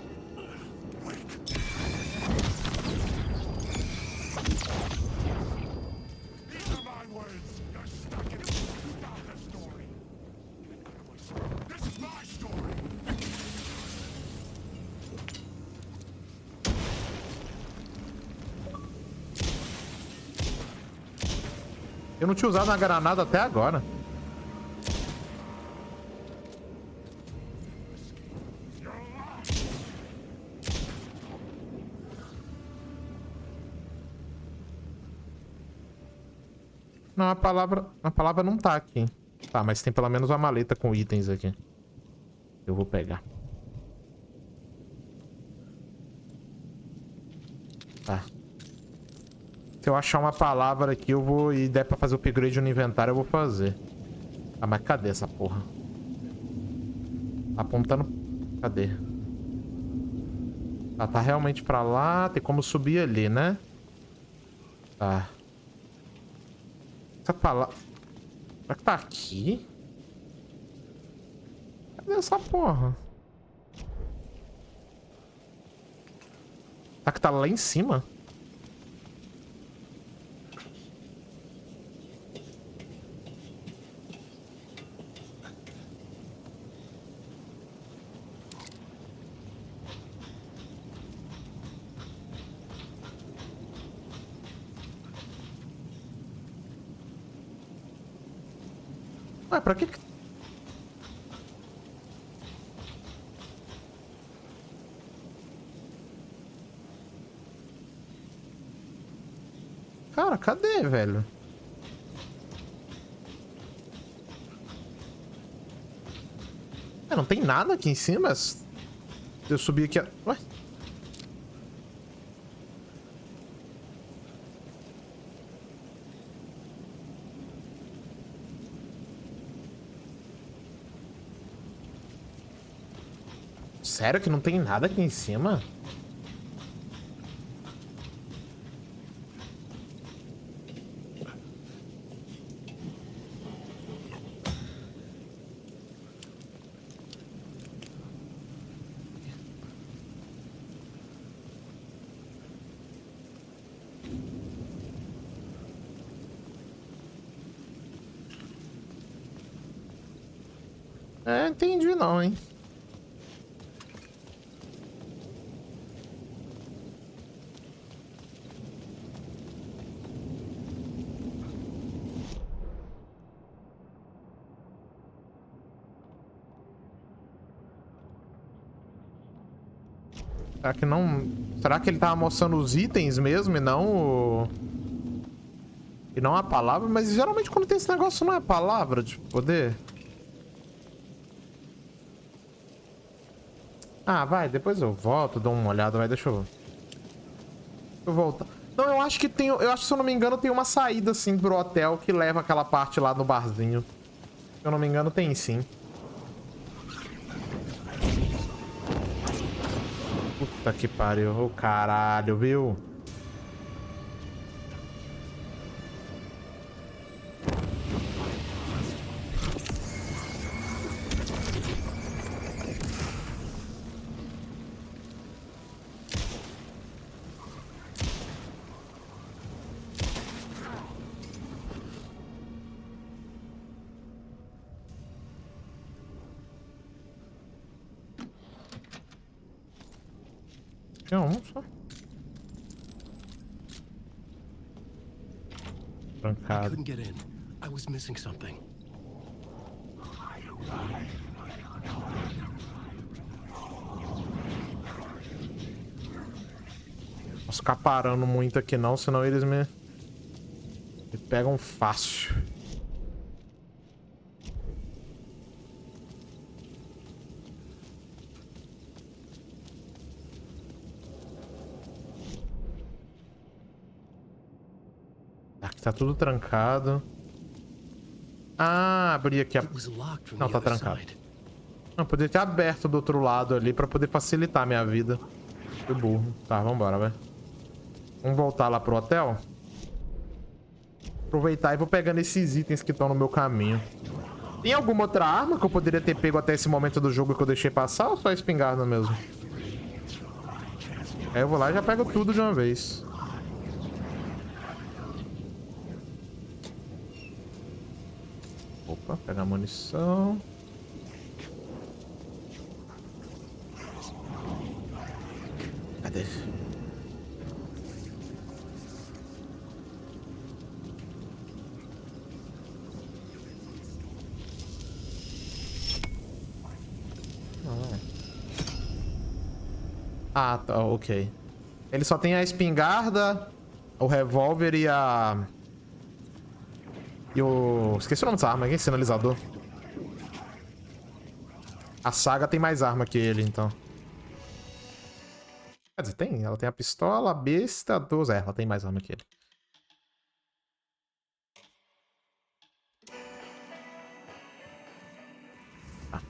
Eu não tinha usado uma granada até agora. Não, a palavra não tá aqui. Tá, mas tem pelo menos uma maleta com itens aqui. Eu vou pegar. Tá. Se eu achar uma palavra aqui, eu vou... E der pra fazer o upgrade no inventário, eu vou fazer. Ah, mas cadê essa porra? Apontando... Cadê? Ah, tá realmente pra lá. Tem como subir ali, né? Tá. Essa palavra... Será que tá aqui? Cadê essa porra? Será que tá lá em cima? Ué, pra que... Cara, cadê, velho? É, não tem nada aqui em cima. Eu subi aqui... Ué? Sério que não tem nada aqui em cima? É, entendi não, hein? Será que não... Será que ele tava mostrando os itens mesmo e não o... E não a palavra? Mas geralmente quando tem esse negócio não é palavra de poder. Ah, vai, depois eu volto, dou uma olhada, vai, deixa eu voltar. Não, eu acho que tem... Eu acho que, se eu não me engano, tem uma saída, assim, pro hotel que leva aquela parte lá no barzinho. Se eu não me engano, tem sim. Puta que pariu. Ô, caralho, viu? Tinha um só. I Trancado. couldn't get in. I was missing something. Posso ficar parando muito aqui não, senão eles me pegam fácil. Aqui tá tudo trancado. Ah, abri aqui a... It was locked from Não, the tá other trancado. side. Não, poderia ter aberto do outro lado ali pra poder facilitar a minha vida. Fui burro. Tá, vambora, vai. Vamos voltar lá pro hotel. Aproveitar e vou pegando esses itens que estão no meu caminho. Tem alguma outra arma que eu poderia ter pego até esse momento do jogo que eu deixei passar ou só a espingarda mesmo? Aí eu vou lá e já pego tudo de uma vez. Opa, pegar munição. Cadê? Ah, tá, ok. Ele só tem a espingarda, o revólver e a... E o... Esqueci o nome dessa arma aqui, sinalizador. A Saga tem mais arma que ele, então. Quer dizer, tem. Ela tem a pistola, a besta, a 12. É, ela tem mais arma que ele. Tá.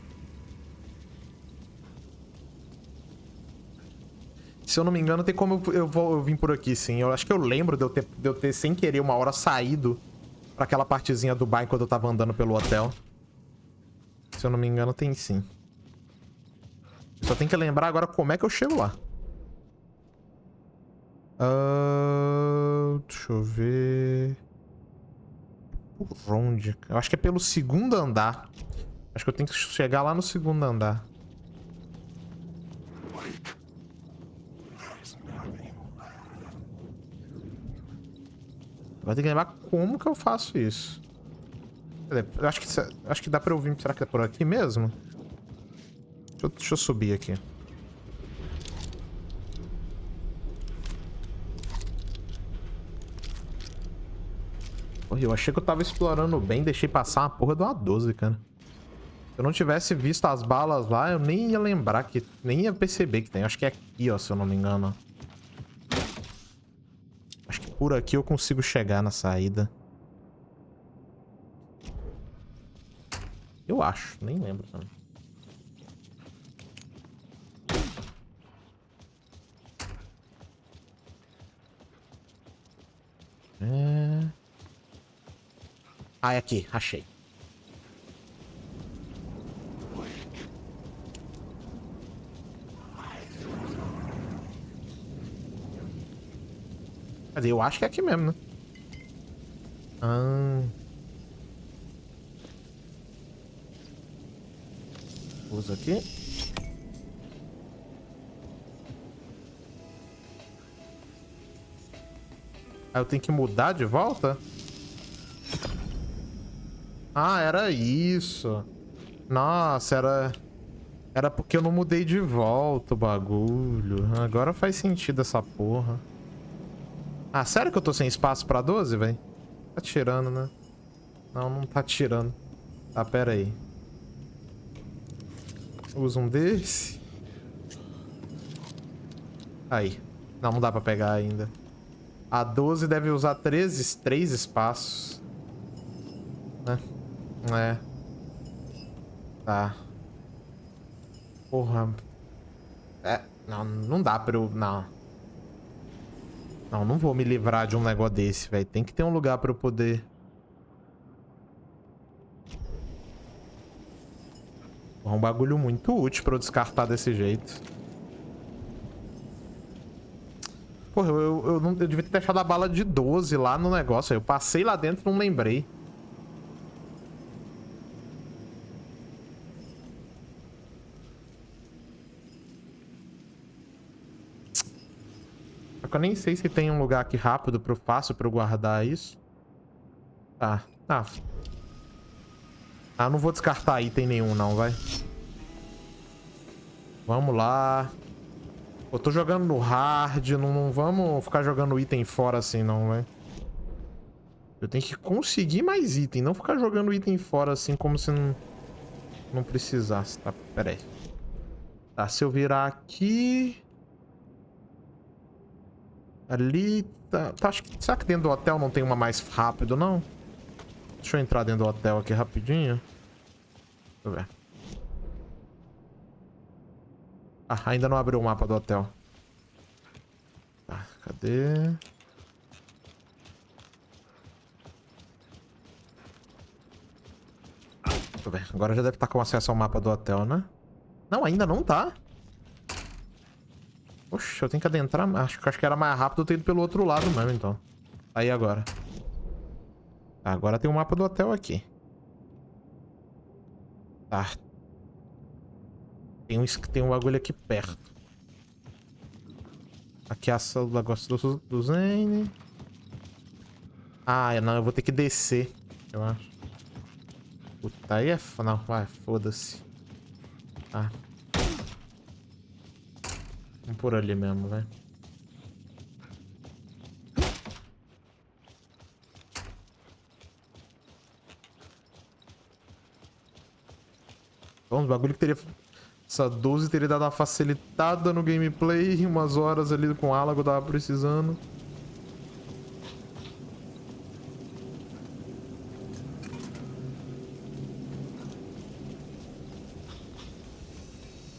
Se eu não me engano, tem como eu vim por aqui, sim. Eu acho que eu lembro de eu ter sem querer, uma hora saído pra aquela partezinha do bairro quando eu tava andando pelo hotel. Se eu não me engano, tem sim. Eu só tenho que lembrar agora como é que eu chego lá. Deixa eu ver... Por onde? Eu acho que é pelo segundo andar. Acho que eu tenho que chegar lá no segundo andar. Vai ter que lembrar como que eu faço isso. Eu acho que dá pra eu vir... Será que é por aqui mesmo? Deixa eu subir aqui. Porra, eu achei que eu tava explorando bem, deixei passar uma porra de uma 12, cara. Se eu não tivesse visto as balas lá, eu nem ia lembrar que... Nem ia perceber que tem. Acho que é aqui, ó, se eu não me engano. Acho que por aqui eu consigo chegar na saída. Eu acho, nem lembro também. Ah, é aqui, achei. Cadê? Eu acho que é aqui mesmo, né? Usa aqui. Aí eu tenho que mudar de volta? Ah, era isso. Nossa, era porque eu não mudei de volta o bagulho. Agora faz sentido essa porra. Ah, sério que eu tô sem espaço pra 12, velho? Tá tirando, né? Não, não tá tirando. Tá, pera aí. Usa um desse. Aí. Não, não dá pra pegar ainda. A 12 deve usar 3 espaços. Né? É. Tá. Porra. É, não, não dá pra eu... Não. Não, não vou me livrar de um negócio desse, velho. Tem que ter um lugar pra eu poder... É um bagulho muito útil pra eu descartar desse jeito. Porra, eu devia ter deixado a bala de 12 lá no negócio. Eu passei lá dentro e não lembrei. Eu nem sei se tem um lugar aqui rápido, fácil pra eu guardar isso. Tá, tá. Ah, não vou descartar item nenhum não, vai. Vamos lá. Eu tô jogando no hard, não vamos ficar jogando item fora assim não, vai. Eu tenho que conseguir mais item, não ficar jogando item fora assim como se não precisasse. Tá, pera aí. Tá, se eu virar aqui... Ali... Tá, acho que... Será que dentro do hotel não tem uma mais rápido, não? Deixa eu entrar dentro do hotel aqui rapidinho. Deixa eu ver. Ah, ainda não abriu o mapa do hotel. Tá, cadê? Deixa eu ver. Agora já deve estar com acesso ao mapa do hotel, né? Não, ainda não tá. Oxe, eu tenho que adentrar. Acho que era mais rápido eu ter ido pelo outro lado mesmo, então. Aí agora. Agora tem o mapa do hotel aqui. Tá. Tem um bagulho aqui perto. Aqui é a sala do Zen. Ah, não, eu vou ter que descer, eu acho. Puta, aí é... Não, vai, foda-se. Ah. Vamos por ali mesmo, vai. Então, os bagulho que teria... Essa 12 teria dado uma facilitada no gameplay. Umas horas ali com ala que eu tava precisando.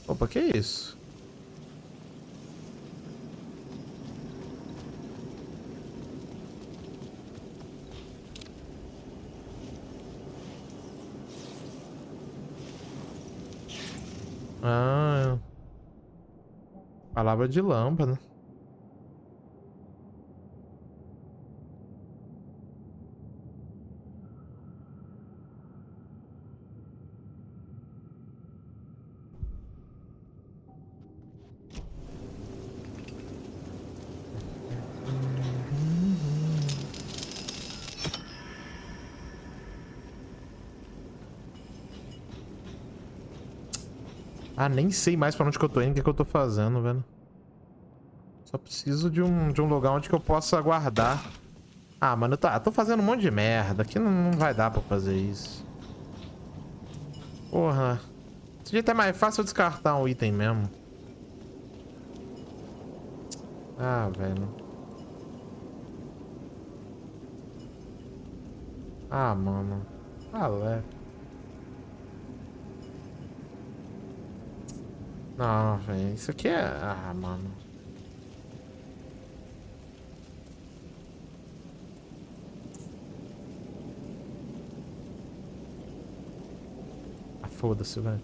Opa, que é isso? Ah, palavra de lâmpada. Ah, nem sei mais pra onde que eu tô indo, o que eu tô fazendo, velho. Só preciso de um lugar onde que eu possa guardar. Ah, mano, tô fazendo um monte de merda. Aqui não vai dar pra fazer isso. Porra. Esse jeito é mais fácil eu descartar um item mesmo. Ah, velho. Ah, mano. Ah, não, velho. Isso aqui é... Ah, mano. Ah, foda-se, velho.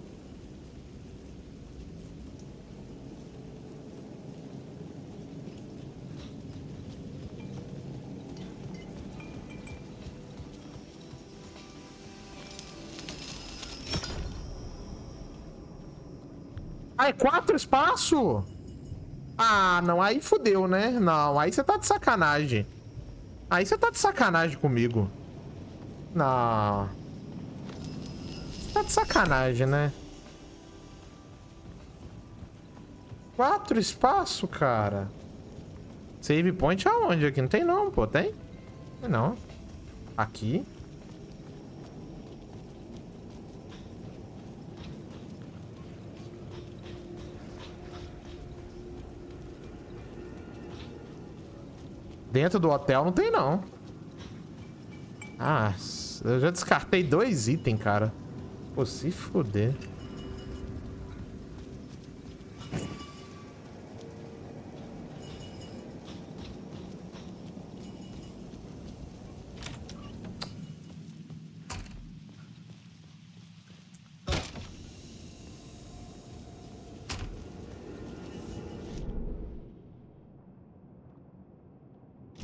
Ah, é 4 espaço? Ah, não, aí fudeu, né? Não, aí você tá de sacanagem. Aí você tá de sacanagem comigo. Não. Você tá de sacanagem, né? 4 espaço, cara. Save point aonde? Aqui não tem não, pô. Tem? Tem não. Aqui. Dentro do hotel não tem não. Ah, eu já descartei 2 itens, cara. Pô, se fuder.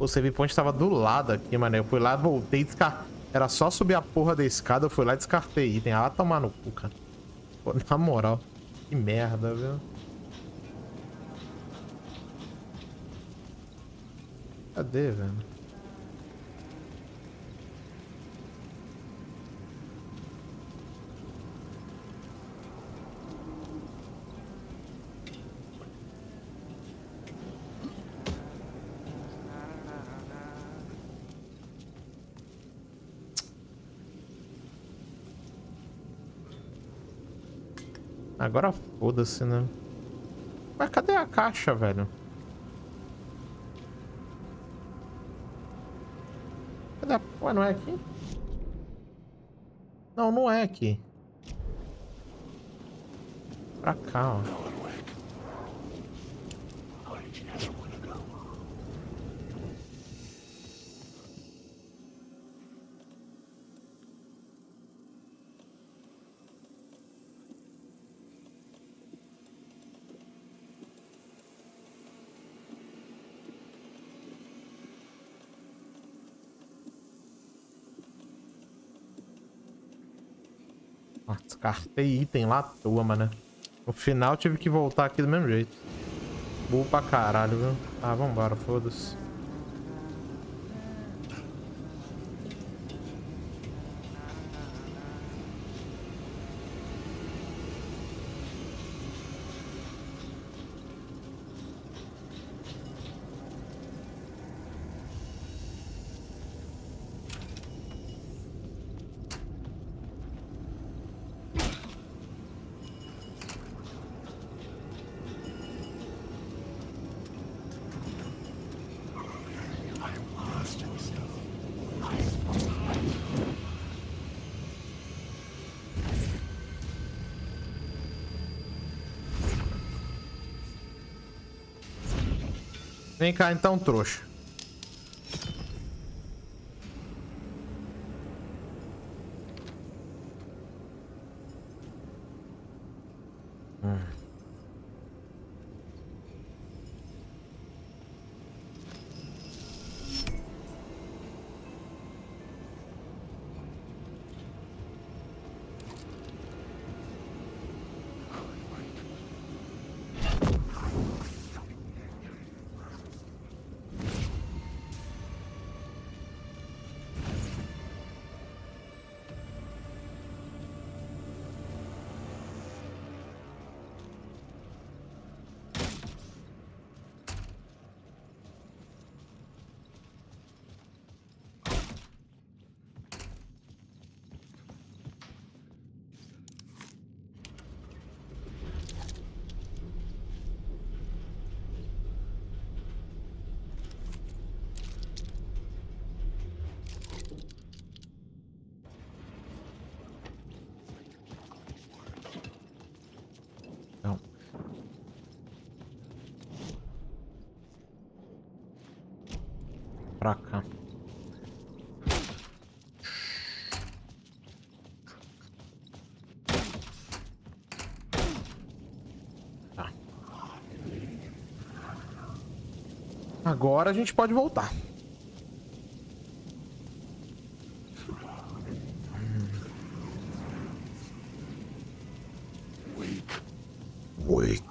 O save point tava do lado aqui, mano. Eu fui lá, voltei, descartei. Era só subir a porra da escada, eu fui lá e descartei item. Ah, tomar no cu, cara. Pô, na moral. Que merda, viu? Cadê, velho? Agora foda-se, né? Mas cadê a caixa, velho? Cadê a... Ué, não é aqui? Não, não é aqui. Pra cá, ó. Descartei item lá à toa, mano. No final tive que voltar aqui do mesmo jeito. Burro pra caralho, viu? Ah, vambora, foda-se. Vem cá então, trouxa. Pra cá. Tá. Agora a gente pode voltar. Wake.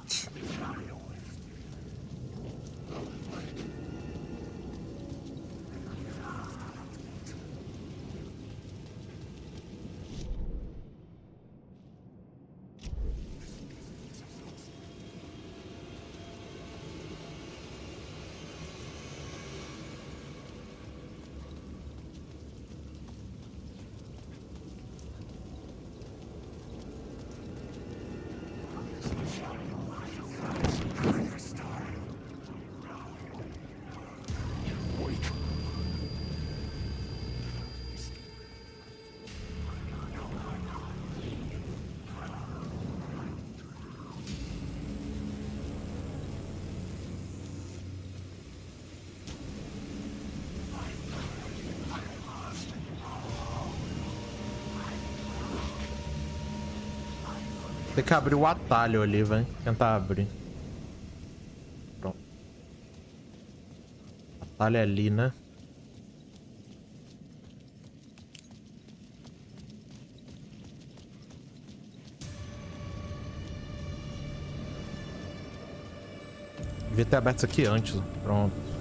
Tem que abrir o atalho ali, vai. Tentar abrir. Pronto. Atalho é ali, né? Devia ter aberto isso aqui antes. Pronto.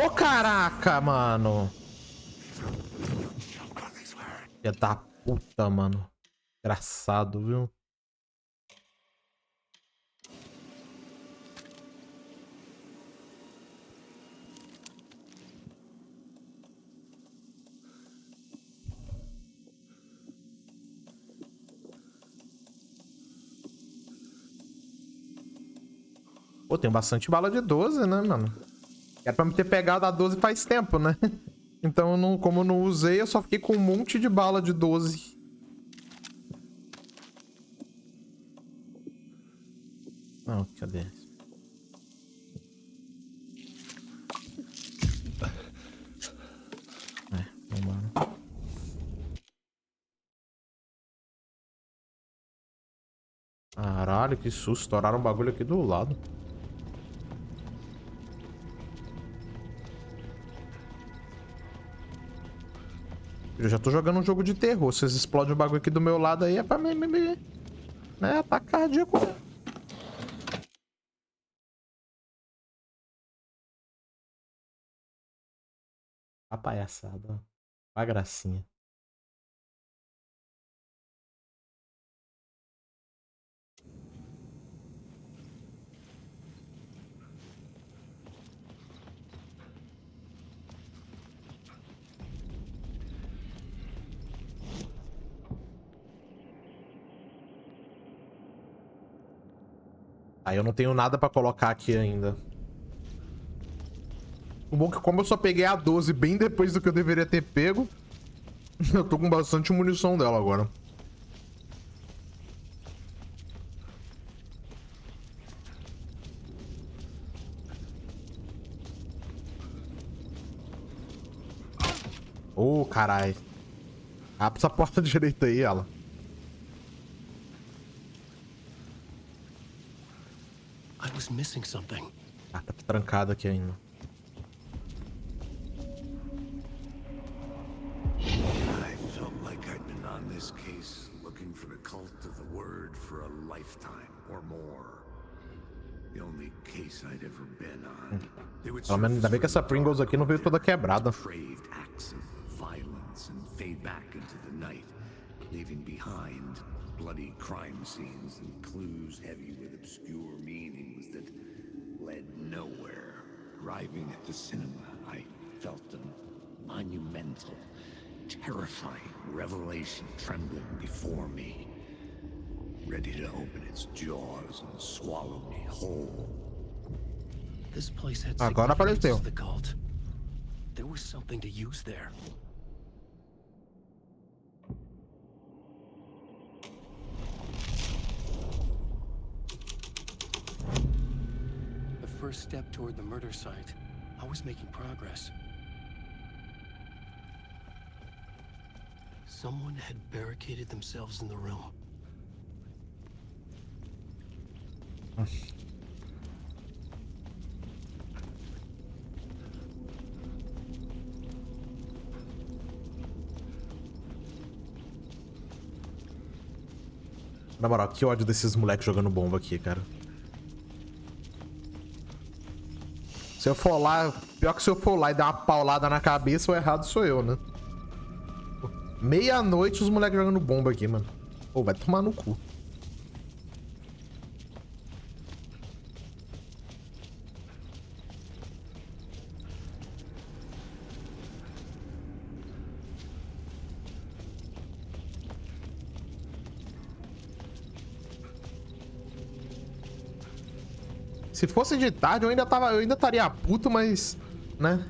Ô, caraca, mano. Filha da puta, mano. Engraçado, viu? Pô, tem bastante bala de 12, né, mano? Era pra me ter pegado a 12 faz tempo, né? Então, como eu não usei, eu só fiquei com um monte de bala de 12. Não, cadê? Vambora. Caralho, que susto. Estouraram um bagulho aqui do lado. Eu já tô jogando um jogo de terror. Se vocês explodem o bagulho aqui do meu lado aí, é pra mim, né? Ataque cardíaco. A palhaçada, ó. A gracinha. Aí eu não tenho nada pra colocar aqui ainda. O bom é que como eu só peguei a 12 bem depois do que eu deveria ter pego, eu tô com bastante munição dela agora. Ô, caralho. Abre essa porta direita aí, ela. I was missing something. Ah, tá trancado aqui ainda. I felt like I'd been on this case looking for the cult of the word for a lifetime or more. The only case I'd ever been on. Pelo menos ainda bem que essa Pringles aqui não veio toda quebrada. Depraved acts of violence and fade back into the night, leaving behind bloody crime scenes and clues heavy with obscure meanings that led nowhere. Arriving at the cinema, I felt a monumental, terrifying revelation trembling before me, ready to open its jaws and swallow me whole. This place had Agora apareceu. significance to the cult. There was something to use there. The first step toward the murder site. I was making progress. Someone had barricaded themselves in the room. Na moral, que ódio desses moleques jogando bomba aqui, cara. Se eu for lá... Pior que se eu for lá e dar uma paulada na cabeça, o errado sou eu, né? Meia-noite os moleques jogando bomba aqui, mano. Pô, vai tomar no cu. Se fosse de tarde, eu ainda estaria puto, mas, né?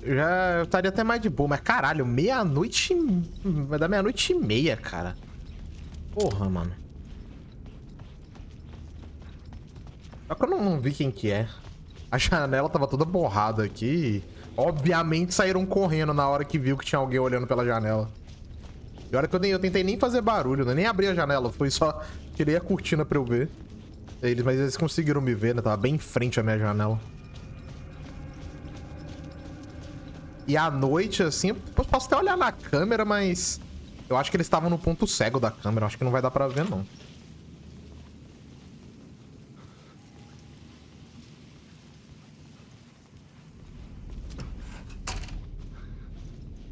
Eu estaria até mais de boa, mas caralho, meia-noite. Vai dar 00:30, cara. Porra, mano. Só que eu não vi quem que é. A janela tava toda borrada aqui. Obviamente saíram correndo na hora que viu que tinha alguém olhando pela janela. E a hora que eu tentei nem fazer barulho, né? Nem abrir a janela, foi só tirei a cortina pra eu ver. Mas eles conseguiram me ver, né? Tava bem em frente à minha janela. E à noite, assim, eu posso até olhar na câmera, mas eu acho que eles estavam no ponto cego da câmera. Eu acho que não vai dar pra ver, não.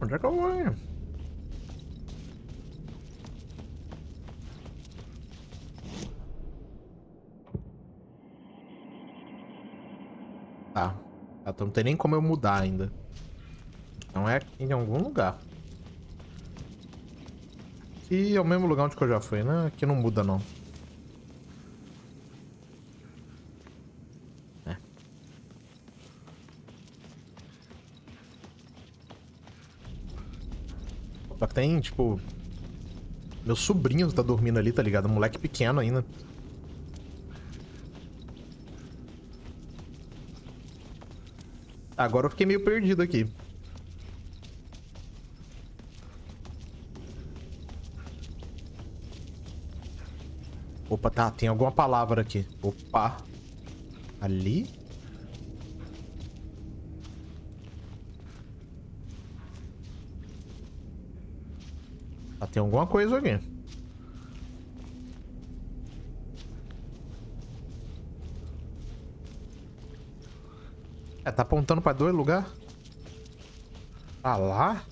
Onde é que eu vou, hein? Tá. Então não tem nem como eu mudar ainda. Então é aqui em algum lugar. Aqui é o mesmo lugar onde que eu já fui, né? Aqui não muda, não. É. Só que tem, tipo... Meu sobrinho tá dormindo ali, tá ligado? Moleque pequeno ainda. Agora eu fiquei meio perdido aqui. Opa, tá. Tem alguma palavra aqui. Opa. Ali? Tá, tem alguma coisa aqui. É, tá apontando pra 2 lugares? Pra lá?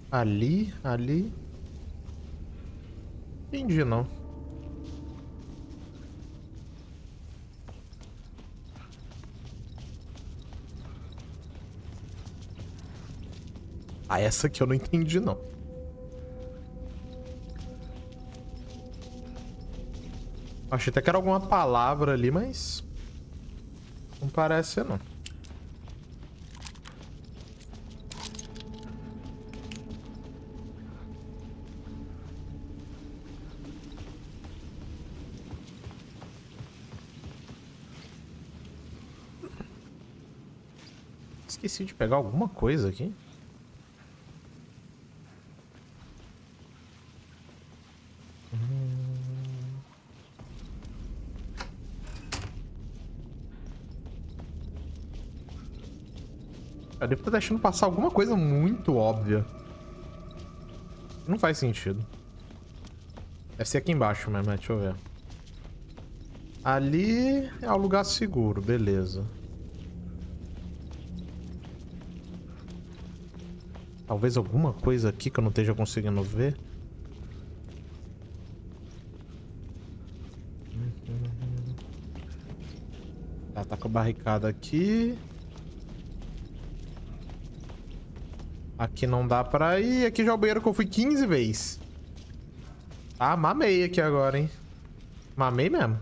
Ali, ali. Entendi, não. Ah, essa aqui eu não entendi, não. Achei até que era alguma palavra ali, mas... não parece ser, não. Esqueci de pegar alguma coisa aqui. Eu devo estar deixando passar alguma coisa muito óbvia. Não faz sentido. Deve ser aqui embaixo mesmo, né? Deixa eu ver. Ali é o lugar seguro, beleza. Talvez alguma coisa aqui que eu não esteja conseguindo ver. Tá com a barricada aqui. Aqui não dá pra ir. Aqui já é o banheiro que eu fui 15 vezes. Tá, mamei aqui agora, hein? Mamei mesmo.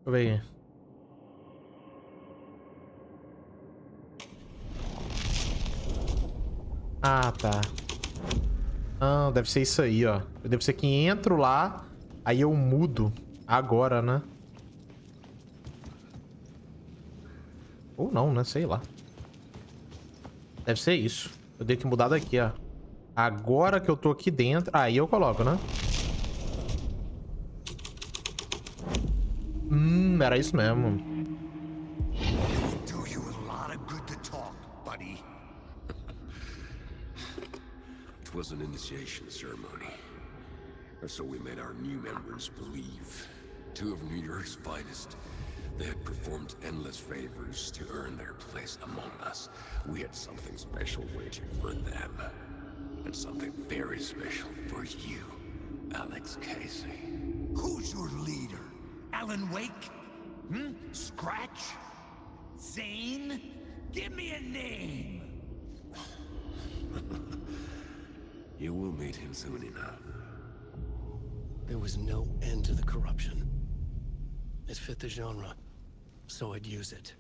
Deixa eu ver aqui. Ah, tá. Não, deve ser isso aí, ó. Deve ser que entro lá, aí eu mudo agora, né? Ou não, né? Sei lá. Deve ser isso. Eu tenho que mudar daqui, ó. Agora que eu tô aqui dentro... aí eu coloco, né? Era isso mesmo. Do you a lot of good to talk, buddy. It was an initiation ceremony. Or so we made our new members believe. 2 of New York's finest. They had performed endless favors to earn their place among us. We had something special waiting for them. And something very special for you, Alex Casey. Who's your leader? Alan Wake? Scratch? Zane? Give me a name! You will meet him soon enough. There was no end to the corruption. It fit the genre, so I'd use it.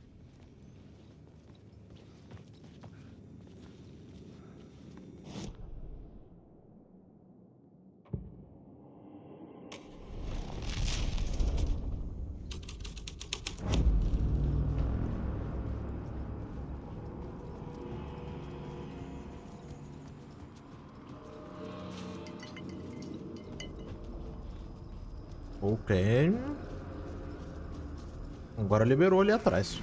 Ok. Agora liberou ali atrás.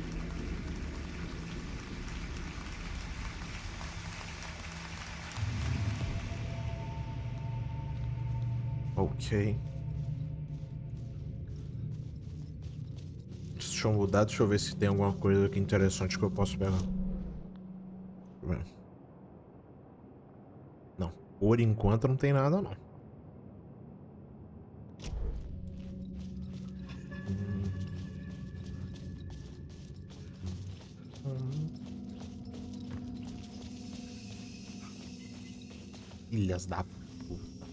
Ok. Deixa eu mudar, deixa eu ver se tem alguma coisa aqui interessante que eu posso pegar. Deixa eu ver. Não, por enquanto não tem nada não. Filhas da puta.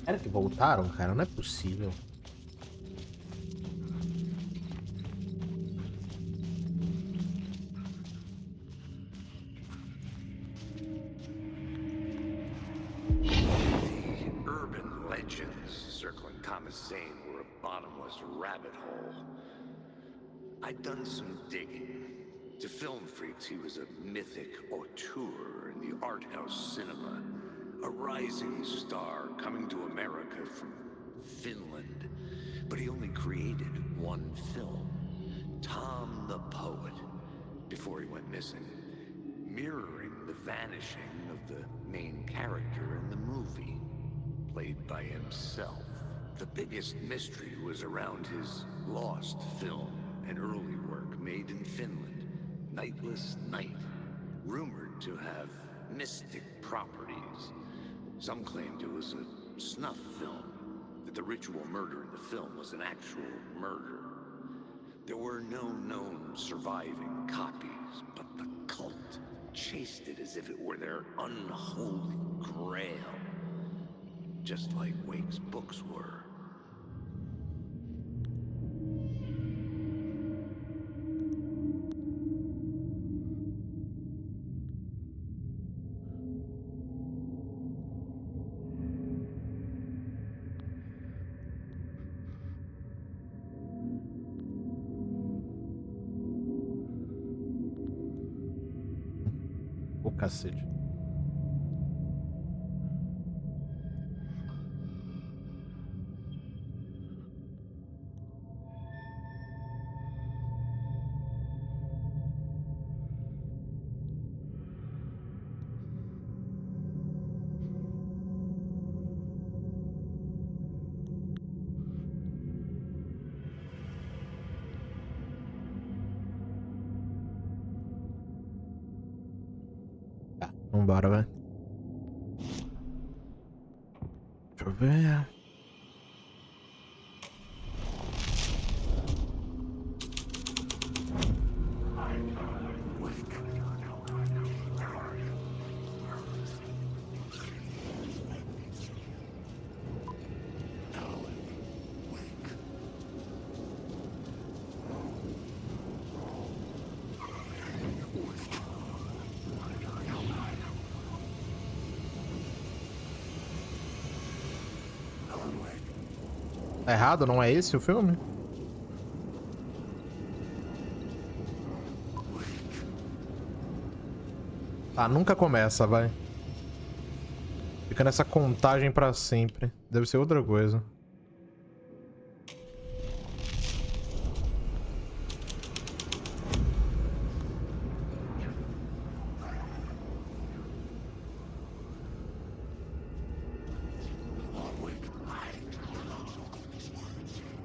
Era que voltaram, cara? Não é possível. The urban legends circling Thomas Zane were a bottomless rabbit hole. I'd done some digging. To film freaks, he was a mythic auteur in the art house cinema. A rising star coming to America from Finland. But he only created one film, Tom the Poet, before he went missing, mirroring the vanishing of the main character in the movie, played by himself. The biggest mystery was around his lost film, an early work made in Finland. Nightless Night, rumored to have mystic properties. Some claimed it was a snuff film, that the ritual murder in the film was an actual murder. There were no known surviving copies, but the cult chased it as if it were their unholy grail, just like Wake's books were. O cacete. Tá, vambora, vai. Deixa eu ver. Tá errado? Não é esse o filme? Tá, nunca começa, vai. Fica nessa contagem pra sempre. Deve ser outra coisa.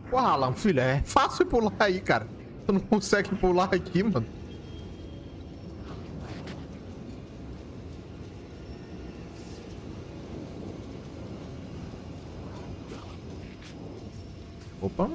Pô, Alan, filho, é fácil pular aí, cara. Tu não consegue pular aqui, mano. Opa.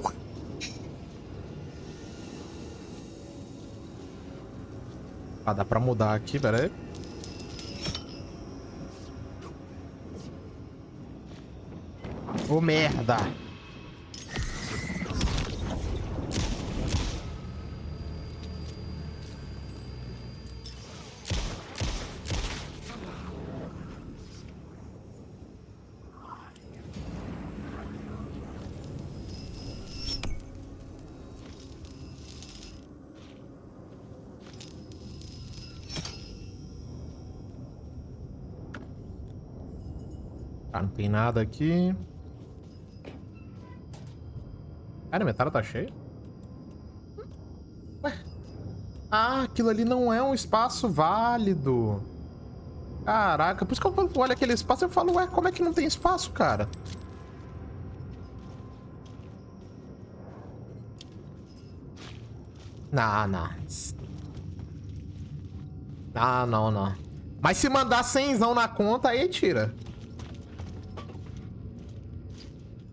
Porra. Ah, dá pra mudar aqui, pera aí. Ô, merda. Tá, não tem nada aqui. Cara, minha tela tá cheia? Ué? Ah, aquilo ali não é um espaço válido. Caraca, por isso que eu olho aquele espaço e eu falo, ué, como é que não tem espaço, cara? Não, não. Ah, não, não. Mas se mandar 100zão na conta, aí tira.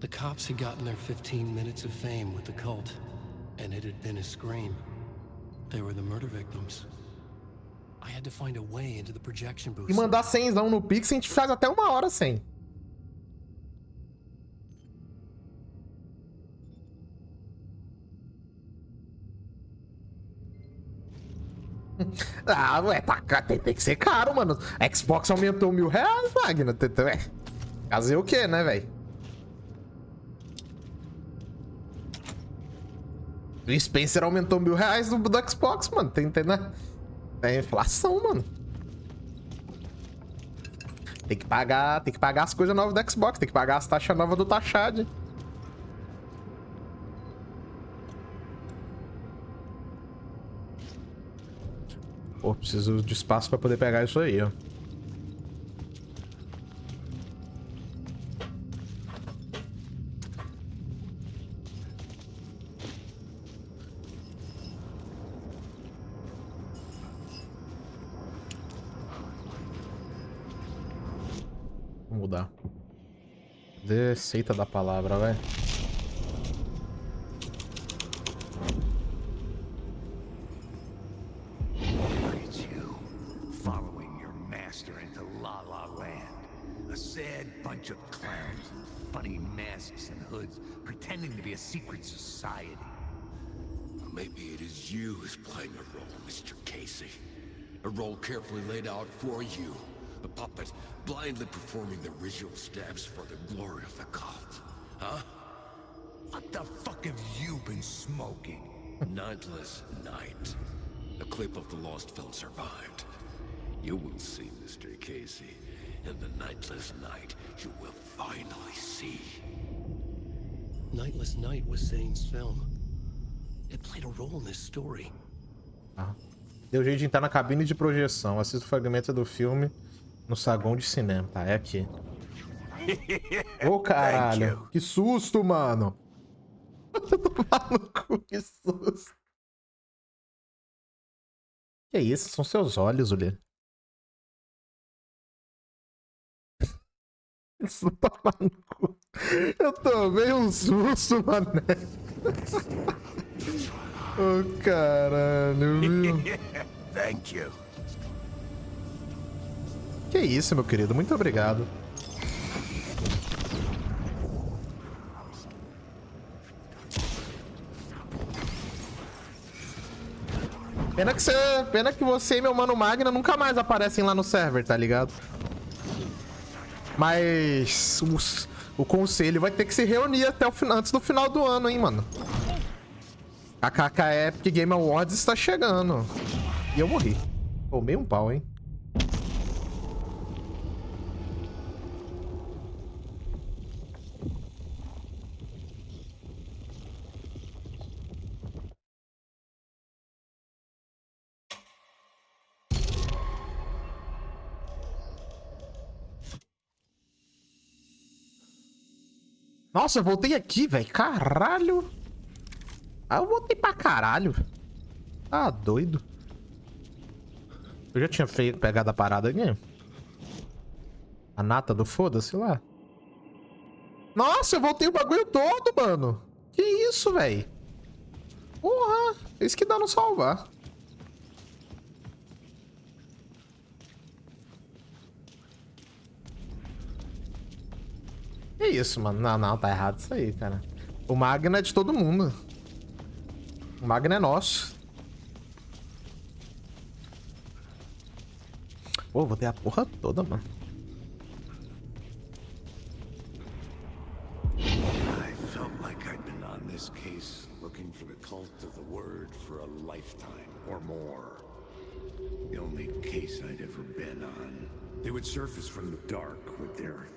The cops had gotten their 15 minutes of fame with the cult, and it had been a scream. They were the murder victims. I had to find a way into the projection booth. E mandar 100zão no Pix, a gente faz até 1 hora sem. Ah, ué, tá, tem que ser caro, mano. A Xbox aumentou R$1.000, Wagner. Fazer o quê, né, velho? O Spencer aumentou R$1.000 do Xbox, mano. Tem, né? É inflação, mano. Tem que pagar as coisas novas do Xbox. Tem que pagar as taxas novas do Taxad. Pô, preciso de espaço pra poder pegar isso aí, ó. Vou mudar. Receita da palavra, vai. Pretending to be a secret society. Maybe it is you who's playing a role, Mr. Casey. A role carefully laid out for you. A puppet blindly performing the ritual steps for the glory of the cult. Huh? What the fuck have you been smoking? Nightless night. A clip of the lost film survived. You will see, Mr. Casey. In the nightless night, you will finally see. Nightless Night was Zane's film. It played a role in this story. Ah. Deu jeito de entrar na cabine de projeção. Assista o fragmento do filme no saguão de cinema. Tá, é aqui. Ô, caralho. Que susto, mano. Eu tô maluco, que susto. Que é isso? São seus olhos, Uli. Isso tá maluco. Eu tomei um susto, mané. Oh, caralho, viu? Thank you. Que isso, meu querido. Muito obrigado. Pena que você e meu mano Magna nunca mais aparecem lá no server, tá ligado? Mas o conselho vai ter que se reunir até o final, antes do final do ano, hein, mano. A KK Epic Game Awards está chegando. E eu morri. Tomei um pau, hein. Nossa, eu voltei aqui, velho. Caralho. Ah, eu voltei pra caralho. Ah, doido. Eu já tinha pegado a parada aqui. A nata do foda-se lá. Nossa, eu voltei o bagulho todo, mano. Que isso, velho? Porra! Isso que dá no salvar. Que isso, mano? Não, tá errado isso aí, cara. O Magno é de todo mundo. O Magno é nosso. Pô, vou ter a porra toda, mano. I felt like I'd been on this case looking for the cult of the word for a lifetime or more. The only case I'd ever been on. They would surface from the dark with their...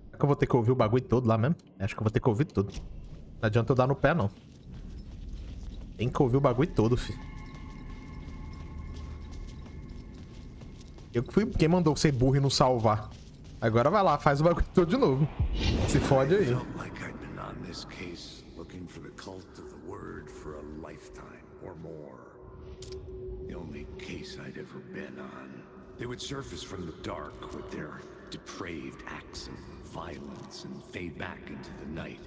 Será que eu vou ter que ouvir o bagulho todo lá mesmo? Acho que eu vou ter que ouvir tudo. Não adianta eu dar no pé, não. Tem que ouvir o bagulho todo, filho. Eu que fui quem mandou ser burro e não salvar. Agora vai lá, faz o bagulho todo de novo. Se fode aí. They would surface from the dark with their depraved acts of violence and fade back into the night,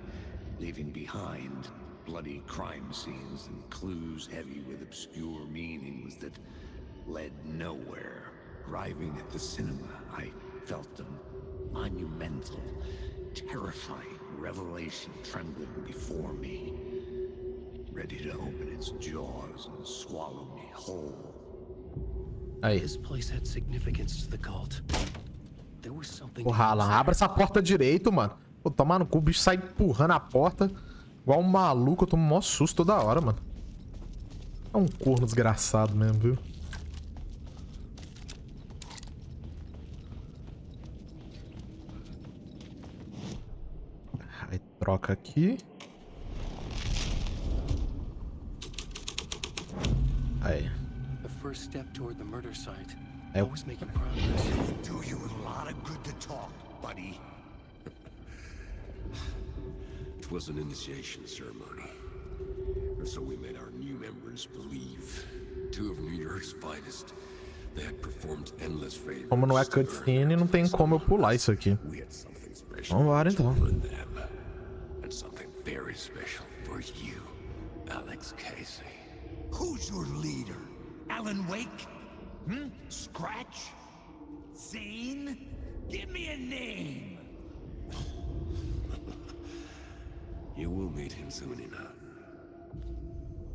leaving behind bloody crime scenes and clues heavy with obscure meanings that led nowhere. Arriving at the cinema, I felt a monumental, terrifying revelation trembling before me, ready to open its jaws and swallow me whole. Aí. This place had significance to the cult. There was something. Porra, Alan, abre essa porta direito, mano. Pô, toma no cu, o bicho sai empurrando a porta. Igual um maluco, eu tomo um maior susto toda hora, mano. É um corno desgraçado mesmo, viu? Aí troca aqui. Aí. The first step toward the murder site. É. I was making progress. Do you a lot of good to talk, buddy. It was an initiation ceremony. Or so we made our new members believe. Two of New York's finest. They had performed endless favors. Como não é cutscene, não tem como eu pular isso aqui. Vambora então. And something very special for you, Alex Casey. Who's your leader? Alan Wake? Scratch? Zane? Give me a name! You will meet him soon enough.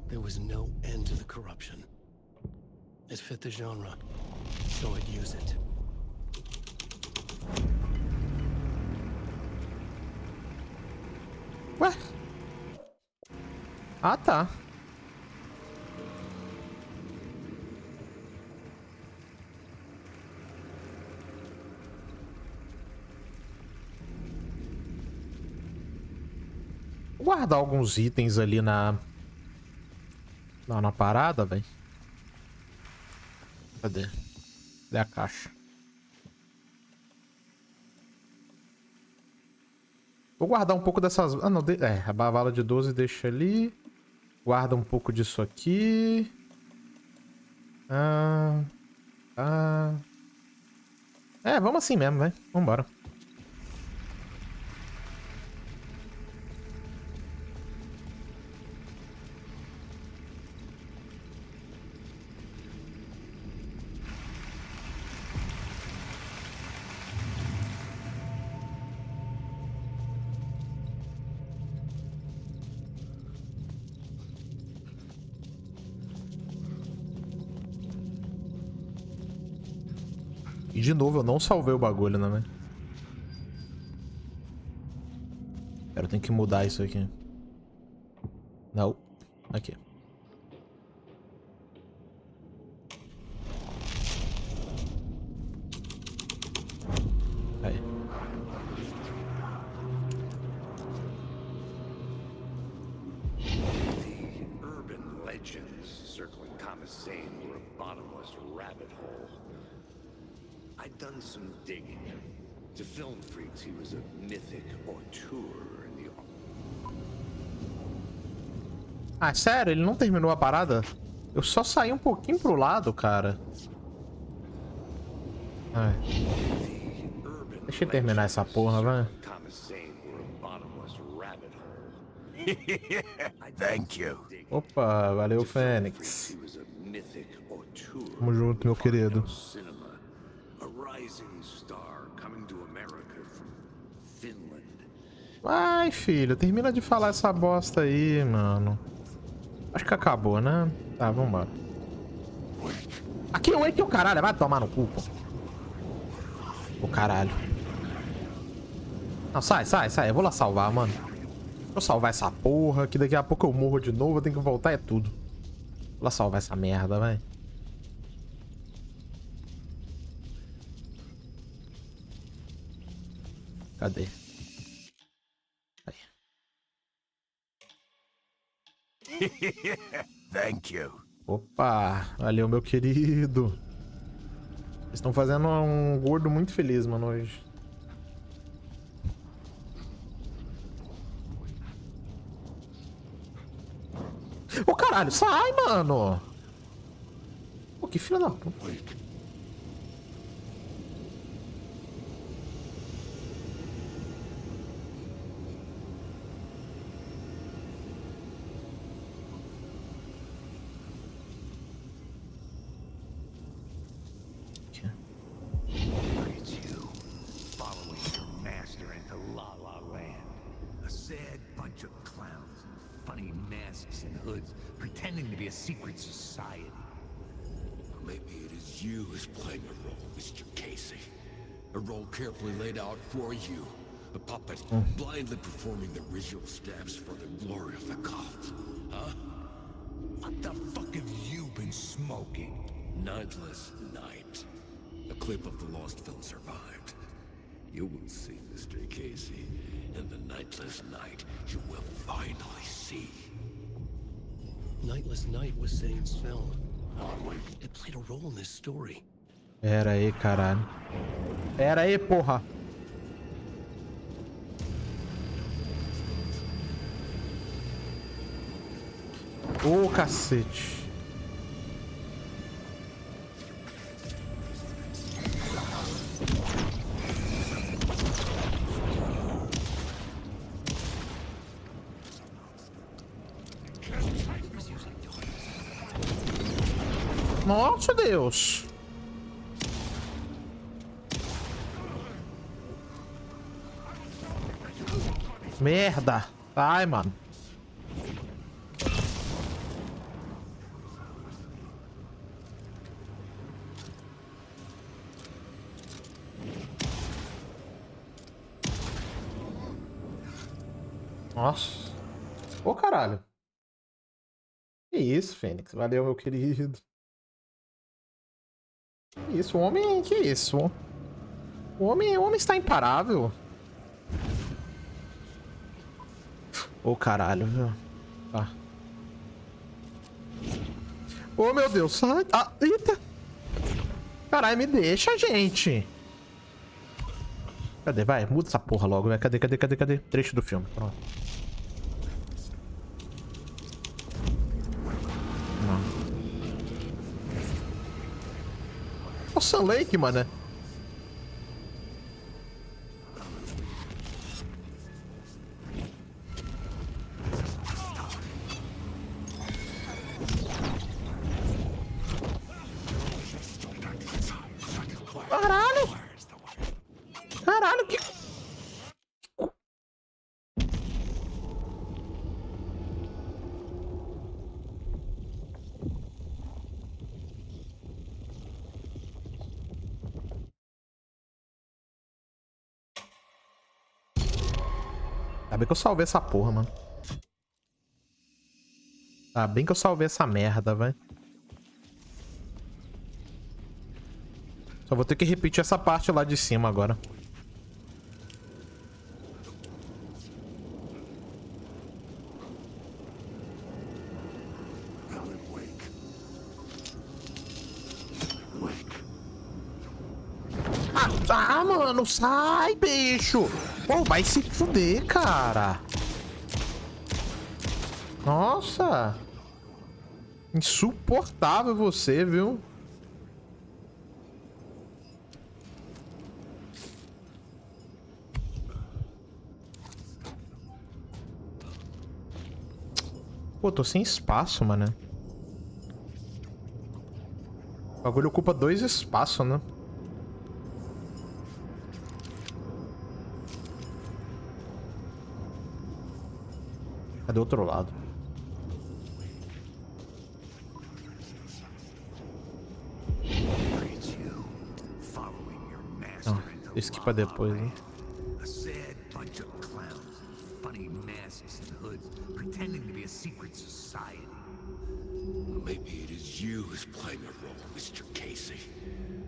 There was no end to the corruption. It fit the genre, so I'd use it. Ué? Ah, tá. Vou guardar alguns itens ali na parada, velho. Cadê? Cadê a caixa? Vou guardar um pouco dessas... Ah, não. A bavala de 12 deixa ali. Guarda um pouco disso aqui. É, vamos assim mesmo, velho. Vambora. E de novo, eu não salvei o bagulho, né, velho? Eu tenho que mudar isso aqui. Não. Aqui. Aí. The urban legends circling Thomas Zane were a bottomless rabbit hole. I'd done some digging. To film freaks, he was a mythic auteur in the... Ah, sério? Ele não terminou a parada? Eu só saí um pouquinho pro lado, cara. Ai. Deixa eu terminar essa porra, vai. Thomas Zane were a Thank you. Opa, valeu, Fênix. Tamo junto, meu querido. A rising star coming to America from Finland. Vai, filho, termina de falar essa bosta aí, mano. Acho que acabou, né? Tá, vambora. Aqui, o caralho, vai tomar no cu, pô. O caralho. Não, sai. Eu vou lá salvar, mano. Vou salvar essa porra, que daqui a pouco eu morro de novo, eu tenho que voltar, é tudo. Vou lá salvar essa merda, vai. Cadê? Aí. Thank you. Opa, valeu, meu querido. Eles estão fazendo um gordo muito feliz, mano, hoje. Ô, caralho, sai, mano. Pô, que filha da puta. Look at you, following your master into La La Land. A sad bunch of clowns in funny masks and hoods, pretending to be a secret society. Maybe it is you who's playing a role, Mr. Casey. A role carefully laid out for you. A puppet, blindly performing the ritual steps for the glory of the cult. Huh? What the fuck have you been smoking? Nightless night. A clip of the lost film survived. You will see, Mr. Casey. In the nightless night, you will finally see. Nightless Night was Zane's film. It played a role in this story. Pera aí, caralho. Pera aí, porra. Ô, cacete. Nossa, Deus. Merda. Ai, mano. Nossa. Ô, caralho. Que isso, Fênix. Valeu, meu querido. Que isso, o homem... Que isso? O homem está imparável. Ô, caralho, viu? Tá. Ô, meu Deus, sai. Ah, eita. Caralho, me deixa, gente. Cadê? Vai, muda essa porra logo, velho. Cadê? Trecho do filme. Pronto. Não. O Sun Lake, mano. Caralho, que... Ainda bem que eu salvei essa porra, mano. Ainda bem que eu salvei essa merda, velho. Só vou ter que repetir essa parte lá de cima agora. Ah, mano, sai, bicho. Pô, vai se fuder, cara. Nossa. Insuportável você, viu? Pô, tô sem espaço, mano. O bagulho ocupa 2 espaços, né? Cadê o outro lado? Não, isso aqui pra depois, né? A sad bunch of clowns in funny masks and hoods, pretending to be a secret society. Maybe it is you who's playing a role, Mr. Casey.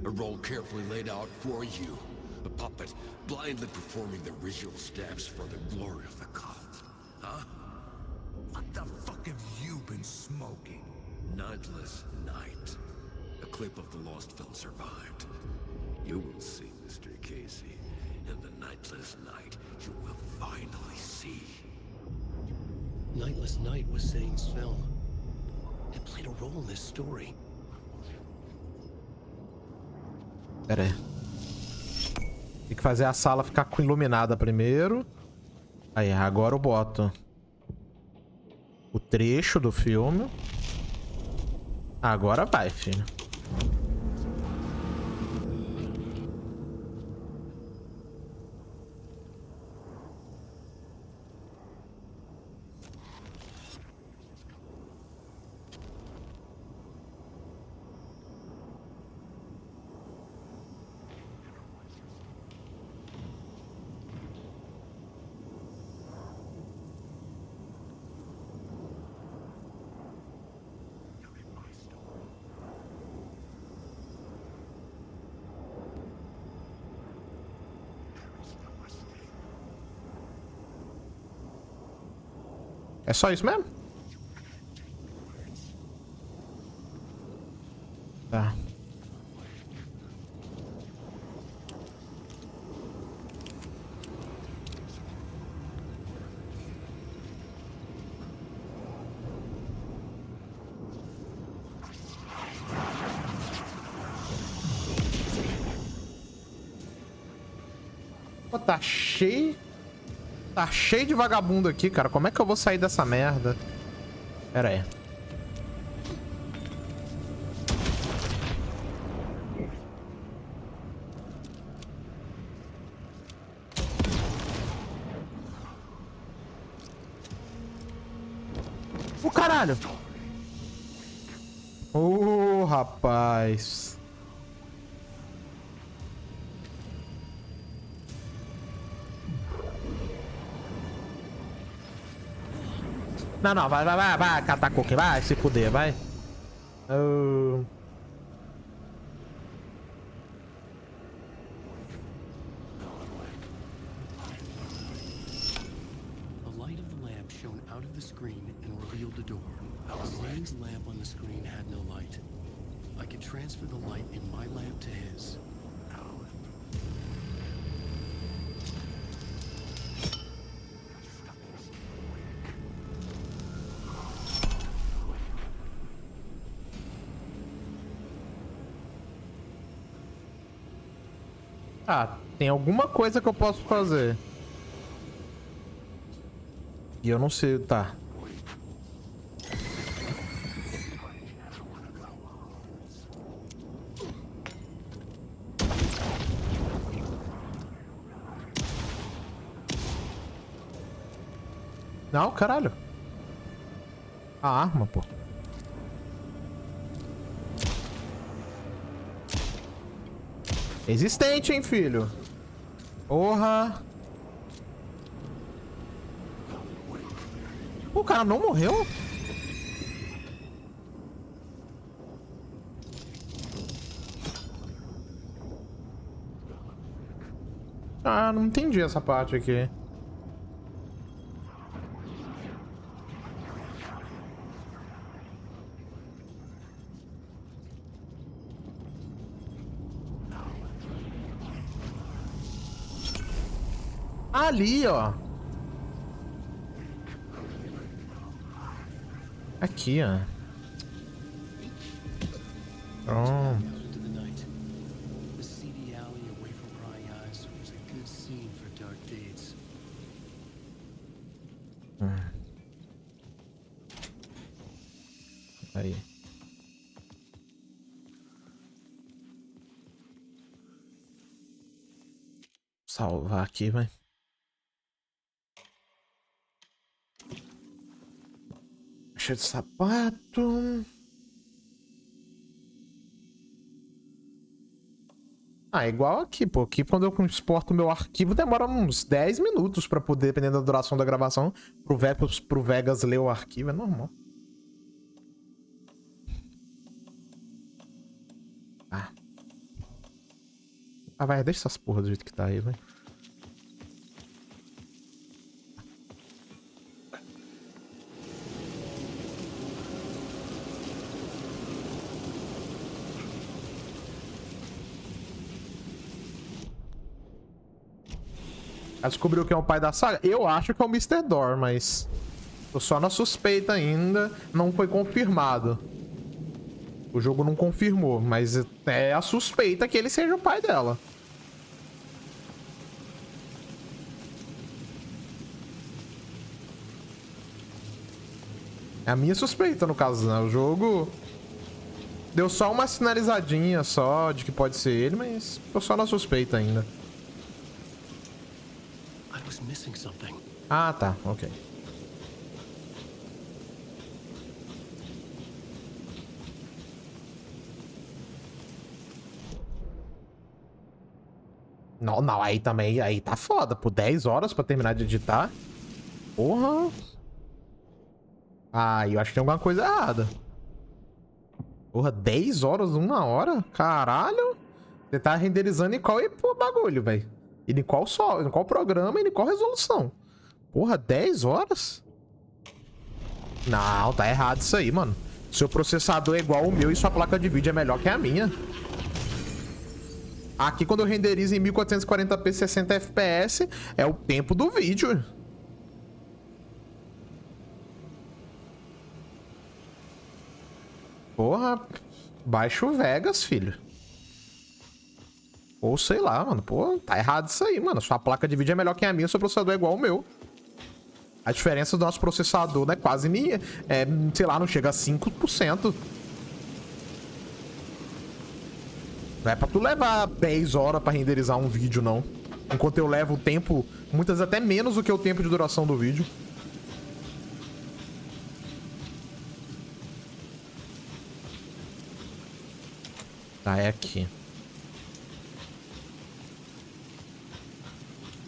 A role carefully laid out for you. A puppet, blindly performing the ritual steps for the glory of the cult. Huh? What the fuck have you been smoking? Nightless Night. A clip of the lost film survived. You will see, Mr. Casey. In the Nightless Night, you will finally see. Nightless Night was Satan's film. It played a role in this story. Pera aí. Tem que fazer a sala ficar iluminada primeiro. Aí, agora eu boto o trecho do filme. Agora vai, filho. É só isso mesmo? Tá. Pô, tá cheio. Tá cheio de vagabundo aqui, cara. Como é que eu vou sair dessa merda? Pera aí. O caralho! Rapaz. Não, vai, catar coque, vai se fuder, vai. The light of the lamp shone out of the screen and revealed the door. Zane's lamp on the screen had no light. I could transfer the light in my lamp to his. Ah, tem alguma coisa que eu posso fazer. E eu não sei, tá. Não, caralho. A arma, pô. Existente, hein, filho? Porra. O cara não morreu? Ah, não entendi essa parte aqui. Ali, ó. Aqui, ó. Pronto. Aí. Salvar aqui, vai. Cheio de sapato. Ah, é igual aqui, pô. Aqui quando eu exporto o meu arquivo demora uns 10 minutos pra poder, dependendo da duração da gravação, pro Vegas ler o arquivo, é normal. Ah, vai, deixa essas porras do jeito que tá aí, vai. Ela descobriu quem é o pai da saga? Eu acho que é o Mr. Door, mas tô só na suspeita ainda, não foi confirmado. O jogo não confirmou, mas é a suspeita que ele seja o pai dela. É a minha suspeita, no caso, né? O jogo deu só uma sinalizadinha só de que pode ser ele, mas tô só na suspeita ainda. Ah, tá. Ok. Não, não, aí também, aí tá foda. Por 10 horas pra terminar de editar. Porra. Ah, eu acho que tem alguma coisa errada. Porra, 10 horas, 1 hora? Caralho. Você tá renderizando em qual bagulho, velho? E em qual programa e em qual resolução? Porra, 10 horas? Não, tá errado isso aí, mano. Seu processador é igual ao meu e sua placa de vídeo é melhor que a minha. Aqui, quando eu renderizo em 1440p 60 fps, é o tempo do vídeo. Porra, baixa o Vegas, filho. Ou sei lá, mano. Pô, tá errado isso aí, mano. Sua placa de vídeo é melhor que a minha, seu processador é igual ao meu. A diferença do nosso processador não é quase nem... sei lá, não chega a 5%. Não é pra tu levar 10 horas pra renderizar um vídeo, não. Enquanto eu levo o tempo, muitas até menos do que o tempo de duração do vídeo. Tá, é aqui.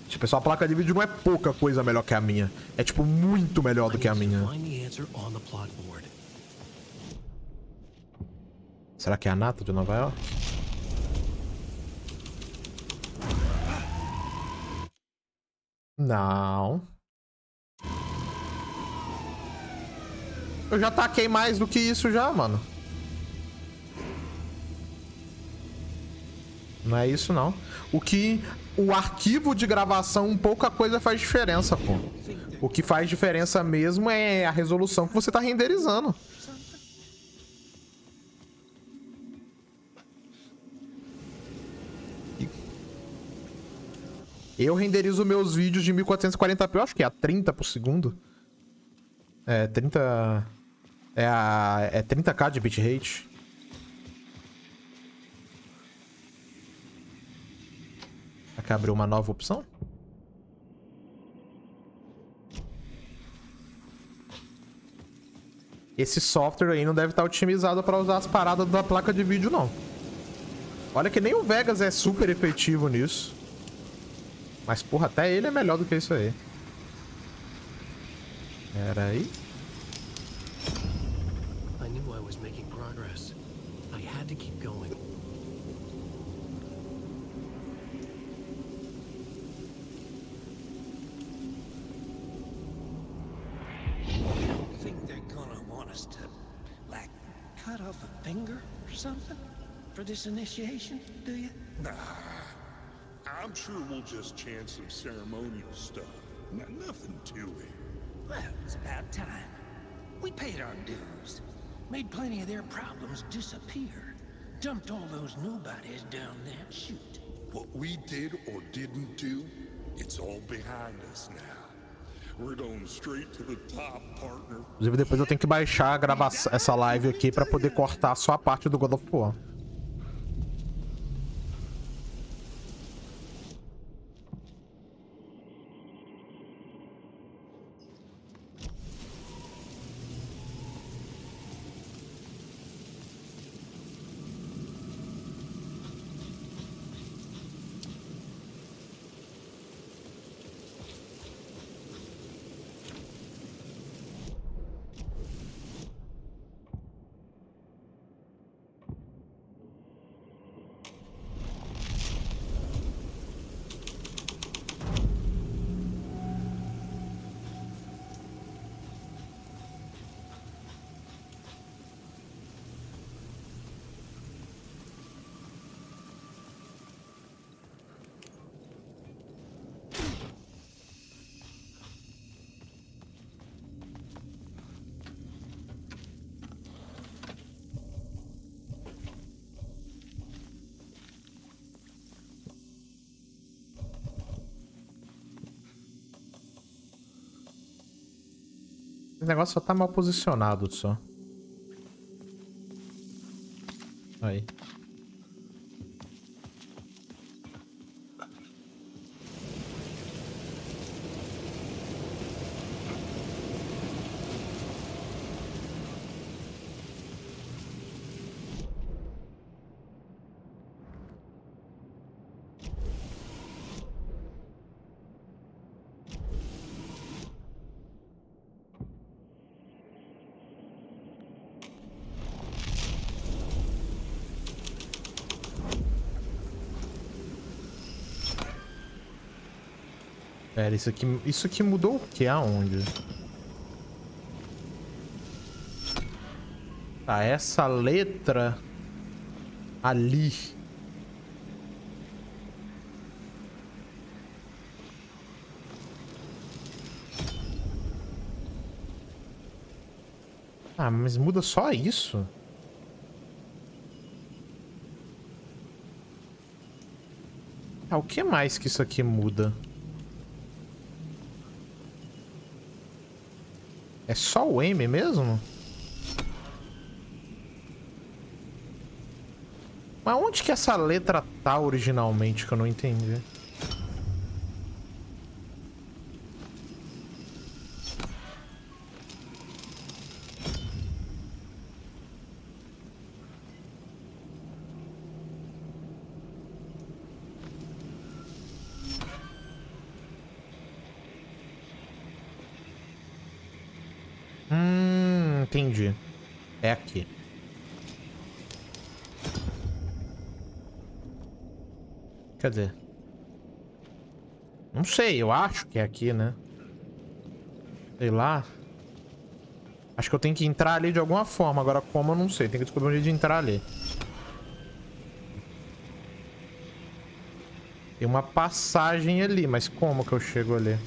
Tipo, essa placa de vídeo não é pouca coisa melhor que a minha. É, tipo, muito melhor do que a minha. Será que é a nata de Nova York? Não. Eu já taquei mais do que isso já, mano. Não é isso, não. O arquivo de gravação, pouca coisa faz diferença, pô. O que faz diferença mesmo é a resolução que você tá renderizando. Eu renderizo meus vídeos de 1440p, eu acho que é a 30 por segundo. É, 30... É 30k de bitrate. Aqui abriu uma nova opção. Esse software aí não deve estar otimizado para usar as paradas da placa de vídeo, não. Olha que nem o Vegas é super efetivo nisso. Mas, porra, até ele é melhor do que isso aí. Pera aí. I knew I was making progress. I had to keep going. You don't think they're gonna want us to, like, cut off a finger or something for this initiation, do you? Nah. I'm sure we'll just chant some ceremonial stuff. Nothing to it. Well, it's about time. We paid our dues. Made plenty of their problems disappear. Dumped all those nobodies down that chute. What we did or didn't do, it's all behind us now. We're going straight to the top, partner. Inclusive, depois eu tenho que baixar a gravação, essa live aqui pra poder cortar só a parte do God of War. O negócio só tá mal posicionado só. Aí. Pera, isso aqui mudou o que? Aonde? Tá, essa letra ali. Ah, mas muda só isso? Ah, o que mais que isso aqui muda? É só o M mesmo? Mas onde que essa letra tá originalmente que eu não entendi? Entendi. É aqui. Quer dizer... Não sei, eu acho que é aqui, né? Sei lá. Acho que eu tenho que entrar ali de alguma forma. Agora como eu não sei. Tem que descobrir um jeito de entrar ali. Tem uma passagem ali, mas como que eu chego ali?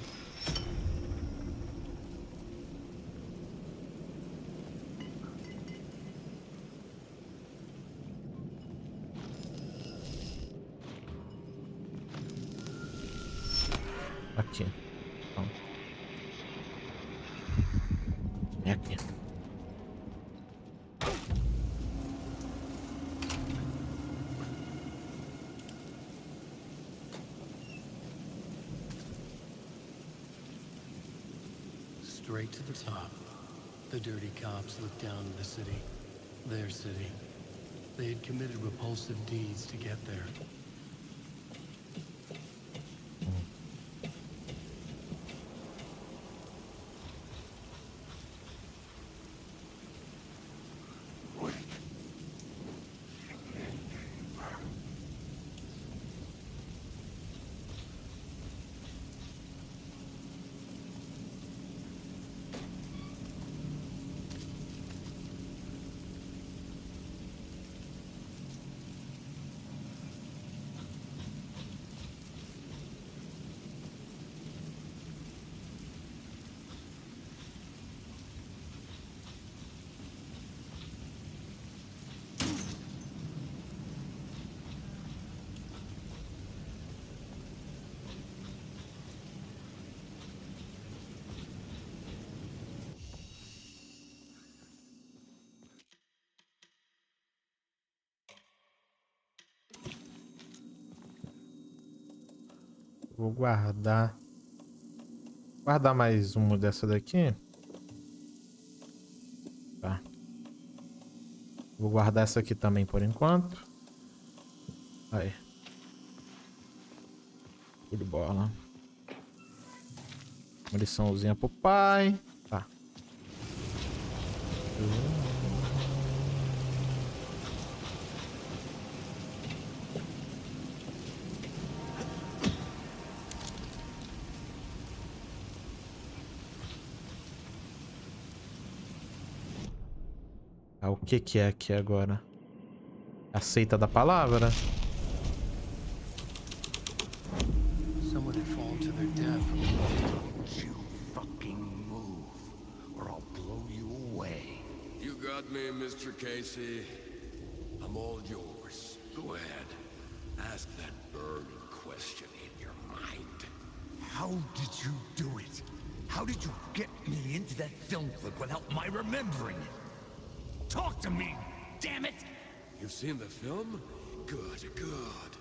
Aqui. Então. É aqui. Straight to the top. The dirty cops looked down on the city. Their city. They had committed repulsive deeds to get there. Vou guardar. Guardar mais uma dessa daqui. Tá. Vou guardar essa aqui também por enquanto. Aí. Show de bola. Muniçãozinha pro pai. Tá. Ah, o que que é aqui agora? Aceita da palavra? Someone had fallen to their death from the rooftop. Don't you fucking move, or I'll blow you away. You got me, Mr. Casey. I'm all yours. Go ahead. Ask that burning question in your mind. How did you do it? How did you get me into that film clip without my remembering it? Talk to me, damn it! You've seen the film? Good, good.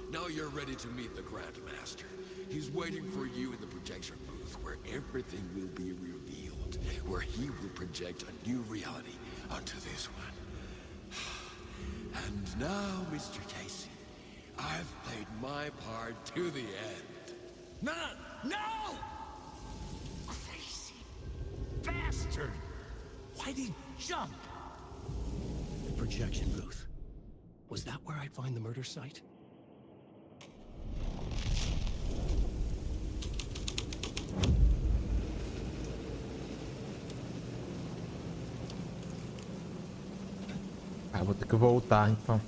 Now you're ready to meet the Grandmaster. He's waiting for you in the projection booth where everything will be revealed, where he will project a new reality onto this one. And now, Mr. Casey, I've played my part to the end. No! No! Crazy bastard! Why'd he jump? The projection booth. Was that where I'd find the murder site? Ah, vou ter que voltar então.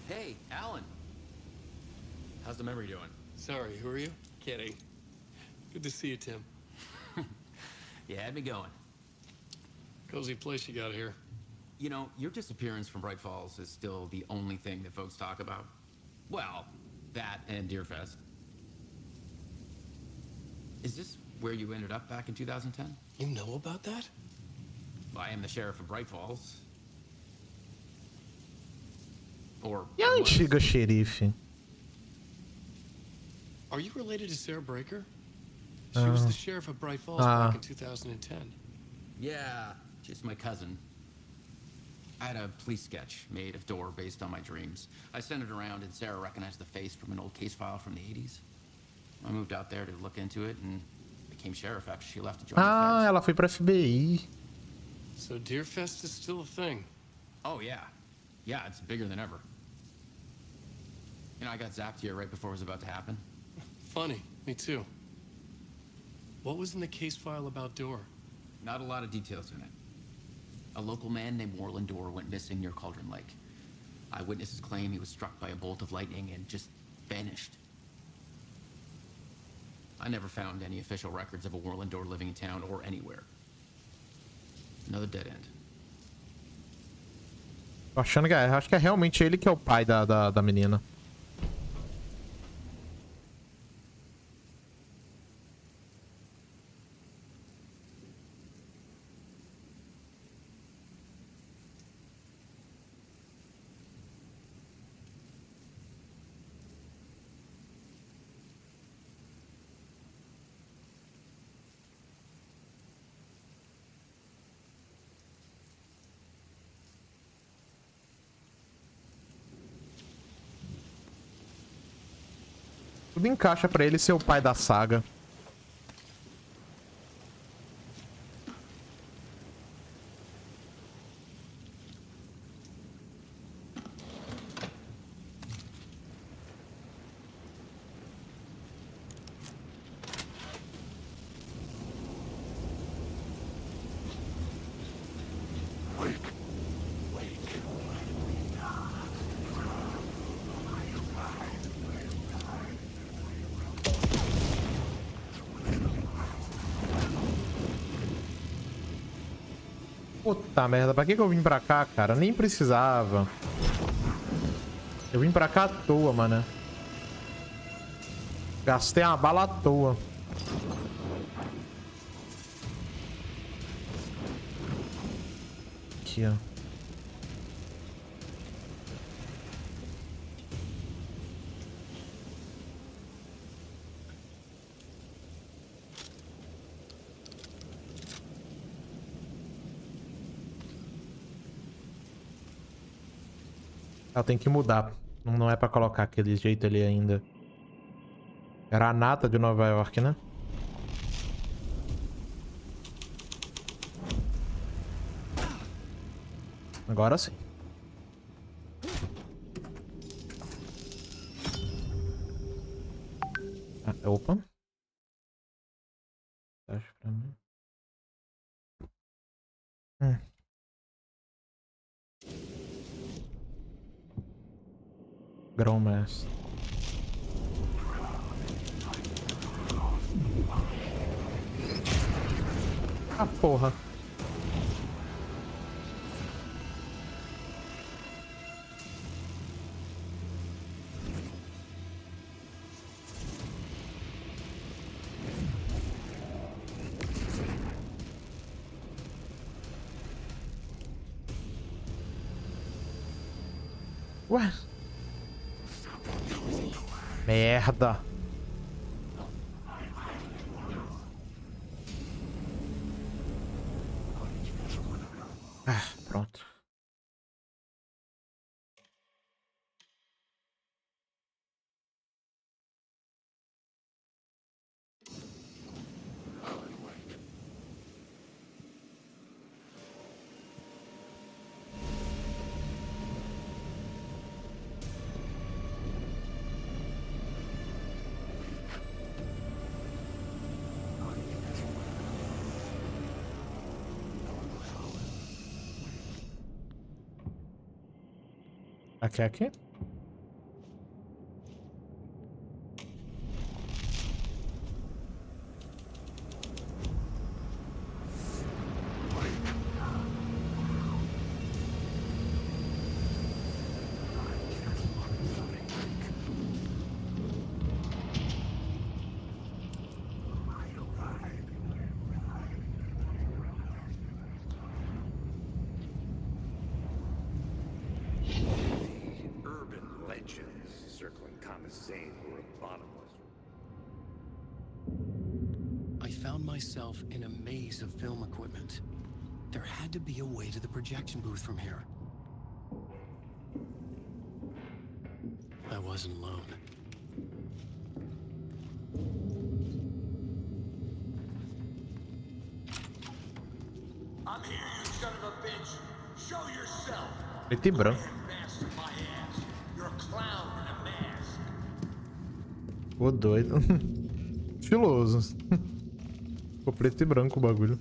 Hey, Alan. How's the memory doing? Sorry, who are you? Kidding. Good to see you, Tim. You had me going. Cozy place you got here. You know, your disappearance from Bright Falls is still the only thing that folks talk about. Well, that and Deerfest. Is this where you ended up back in 2010? You know about that? I am the sheriff of Bright Falls. Or E a antiga xerife? Are you related to Sarah Breaker? She was the sheriff of Bright Falls back in 2010. Yeah, she's my cousin. I had a police sketch made of Door based on my dreams. I sent it around and Sarah recognized the face from an old case file from the 80s. I moved out there to look into it and became sheriff after she left to join the Ah, feds. ela foi pra FBI. So Deerfest is still a thing. Oh, yeah. Yeah, it's bigger than ever. You know, I got zapped here right before it was about to happen. Funny, me too. What was in the case file about Door? Not a lot of details in it. A local man named Warland Door went missing near Cauldron Lake. Eyewitnesses claim he was struck by a bolt of lightning and just vanished. I never found any official records of a Warland Door living in town or anywhere. Another dead end. Tô achando que acho que é realmente ele que é o pai da menina. Tudo encaixa pra ele ser o pai da saga. Puta merda, pra que eu vim pra cá, cara? Nem precisava. Eu vim pra cá à toa, mano. Gastei uma bala à toa. Aqui, ó. Ela tem que mudar. Não é pra colocar aquele jeito ali ainda. Era a nata de Nova York, né? Agora sim. Ah, opa. Acho pra mim. Grão-mestre. Ah, porra. Ué? Merda. Ah, pronto. Aqui. I found myself in a maze of film equipment. There had to be a way to the projection booth from here. I wasn't alone. I'm here, you son of a bitch. Show yourself. Preto e branco. You're a clown in a mask. Ô, doido. Estiloso. Ficou preto e branco o bagulho.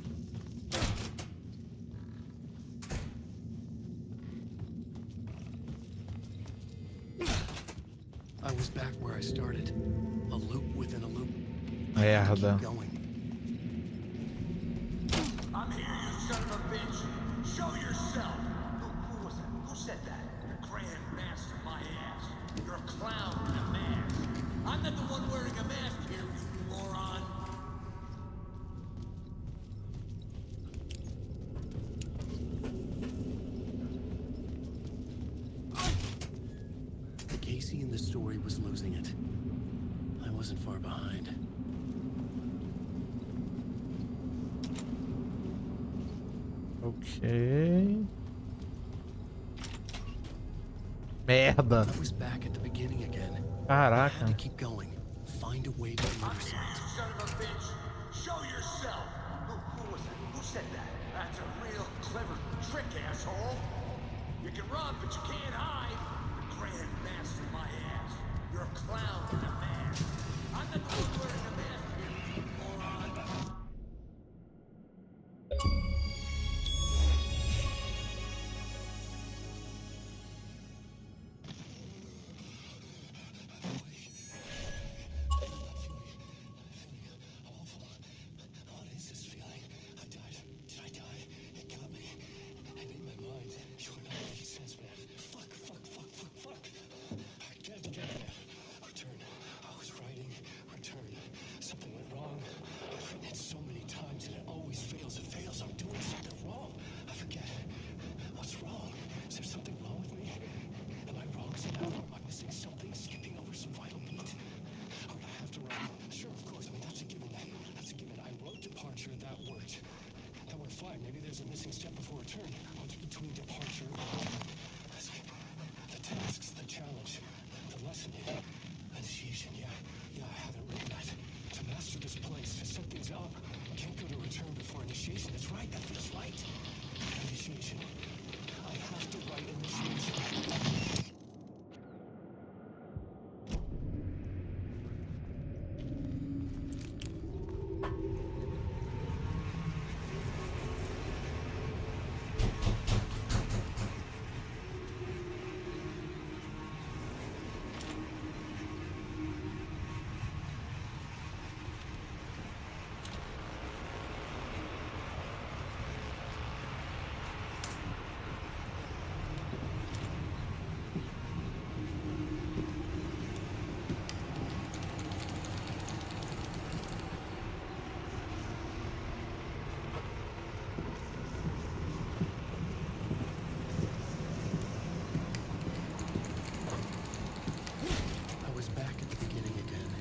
I was back where I started. A loop within a loop. Merda. I'm here, you son of a bitch. Show yourself. Who was that? Who said that? The grand master my ass. You're a clown in a mask. I'm not the one wearing a mask here, you moron. The Casey in the story was losing it. I wasn't far behind. Ok. Merda. I was back at the beginning again. Caraca. I had to keep going. Find a way to the other side. Son of a bitch. Show yourself. Who was that? Who said that? That's a real clever trick, asshole. You can run, but you can't hide. The grand master my ass. You're a clown in a mask. I'm not the one wearing a mask here, you moron.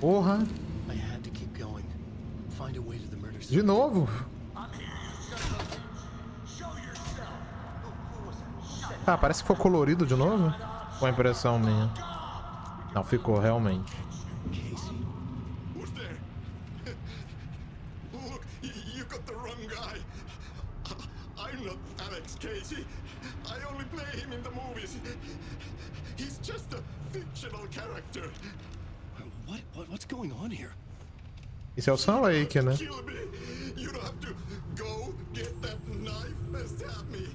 Porra. I had to keep going. Find a way to the murder De scene. novo. Ah, parece que ficou colorido de novo. Com a impressão minha. Não, ficou realmente. Casey. Who's there? Look, you got the wrong guy. I'm not Alex Casey. I only play him in the movies. He's just a fictional character. What's going on here? Esse é o Sam Lake, né? Kill me. You don't have to go get that knife and stab me.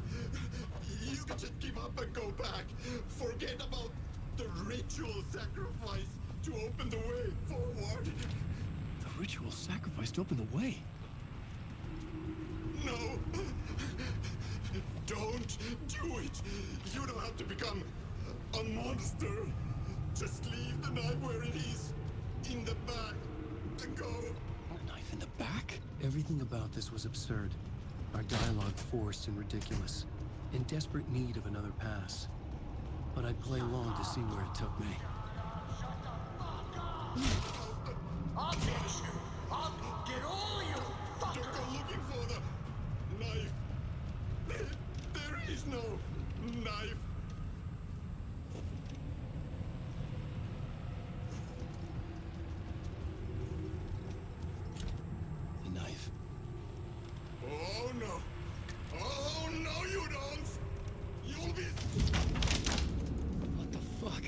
You can just give up and go back. Forget about the ritual sacrifice to open the way forward. The ritual sacrifice to open the way. No. Don't do it. You don't have to become a monster. Just leave the knife where it is. In the back. And go. A knife in the back? Everything about this was absurd. Our dialogue forced and ridiculous. In desperate need of another pass. But I'd play along to see where it took me. I'll get you. I'll get all you. Don't go looking for the knife. There is no knife. The knife. Oh no. Oh no, you don't. You'll be. What the fuck?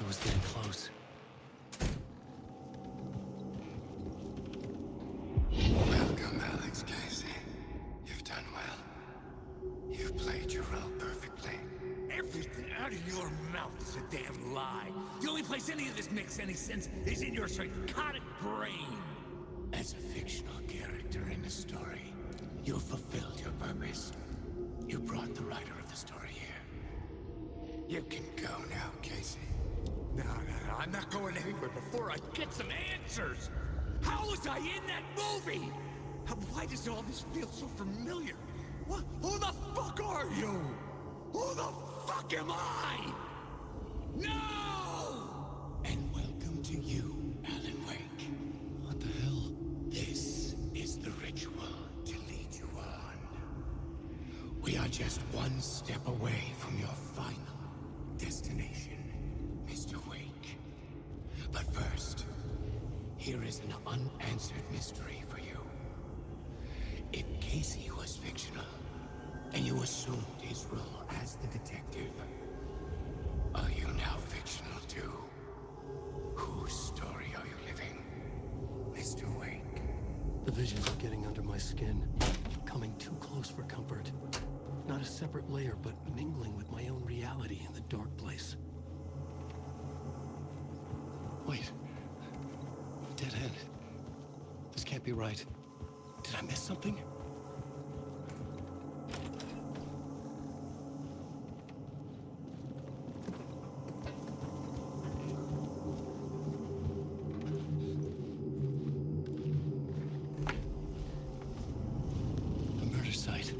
I was getting close. Welcome, Alex Casey. You've done well. You've played your role perfectly. Everything out of your mouth is a damn lie. The only place any of this makes any sense is in your psychotic brain. As a fictional character in a story, you fulfilled your purpose. You brought the writer of the story here. You can go now, Casey. No, I'm not going anywhere before I get some answers. How was I in that movie? Why does all this feel so familiar? What? Who the fuck are you? Who the fuck am I? No! And welcome to you, Alan Wake. What the hell? This is the ritual to lead you on. We are just one step away from your final destination, Mr. Wake. But first, here is an unanswered mystery for you. If Casey was fictional, and you assumed his role as the detective, are you now fictional too? Whose story are you living, Mr. Wake? The visions are getting under my skin, coming too close for comfort. Not a separate layer, but mingling with my own reality in the dark place. Wait. Dead end. This can't be right. Did I miss something? The murder site.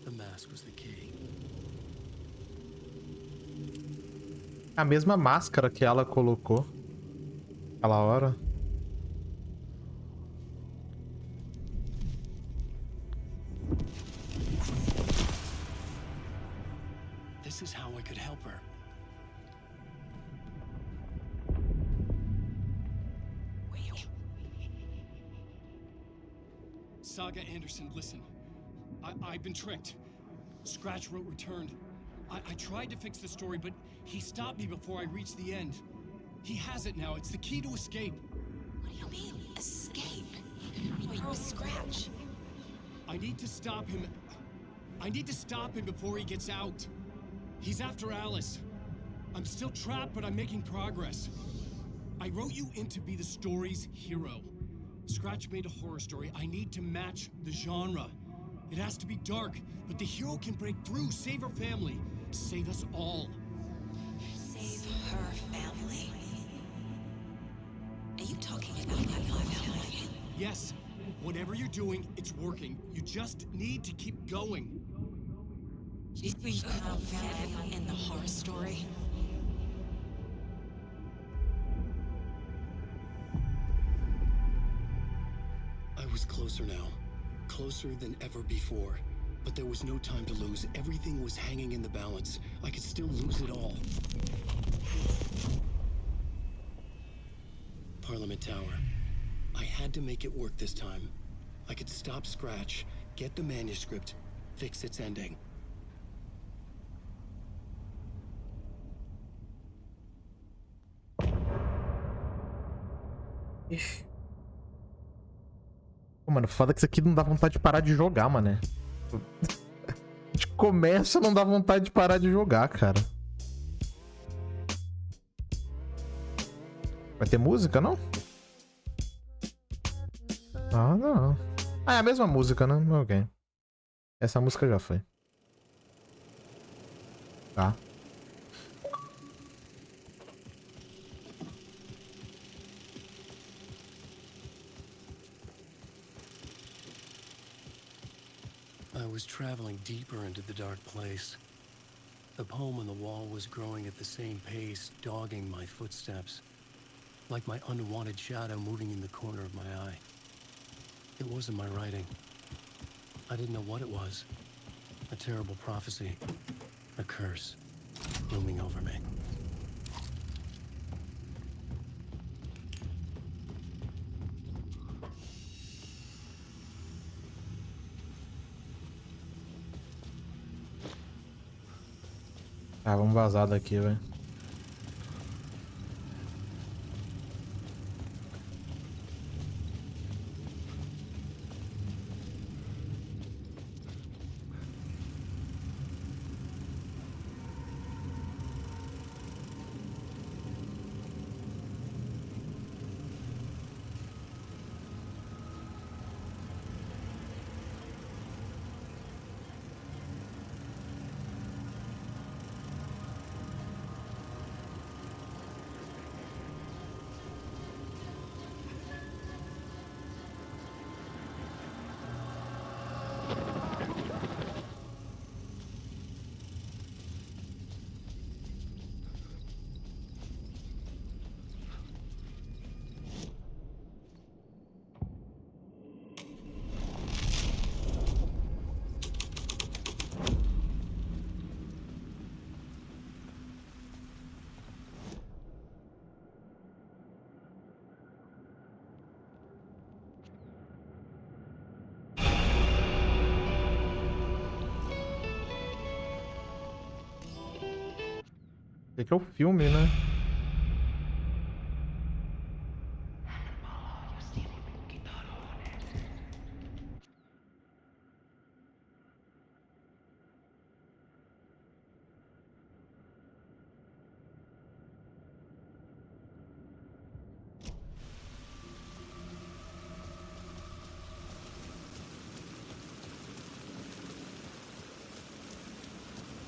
The mask was the key. A mesma máscara que ela colocou aquela hora. This is how I could help her. Saga Anderson, listen. I've been tricked. Scratch wrote returned. I tried to fix the story, but he stopped me before I reached the end. He has it now. It's the key to escape. What do you mean, escape? Wait, Scratch. I need to stop him. I need to stop him before he gets out. He's after Alice. I'm still trapped, but I'm making progress. I wrote you in to be the story's hero. Scratch made a horror story. I need to match the genre. It has to be dark, but the hero can break through, save her family, save us all. Save her family? Are you talking about my family? Yes, whatever you're doing, it's working. You just need to keep going. Were you confident in the horror story? I was closer now. Closer than ever before. But there was no time to lose. Everything was hanging in the balance. I could still lose it all. Parliament Tower. I had to make it work this time. I could stop Scratch, get the manuscript, fix its ending. Pô, mano, foda que isso aqui não dá vontade de parar de jogar, mané. A gente começa, não dá vontade de parar de jogar, cara. Vai ter música, não? Ah, não. Ah, é a mesma música, né? Ok. Essa música já foi. Tá. I was traveling deeper into the dark place. The poem on the wall was growing at the same pace, dogging my footsteps, like my unwanted shadow moving in the corner of my eye. It wasn't my writing. I didn't know what it was. A terrible prophecy, a curse, looming over me. Ah, vamos vazar daqui, velho. Esse aqui é o filme, né?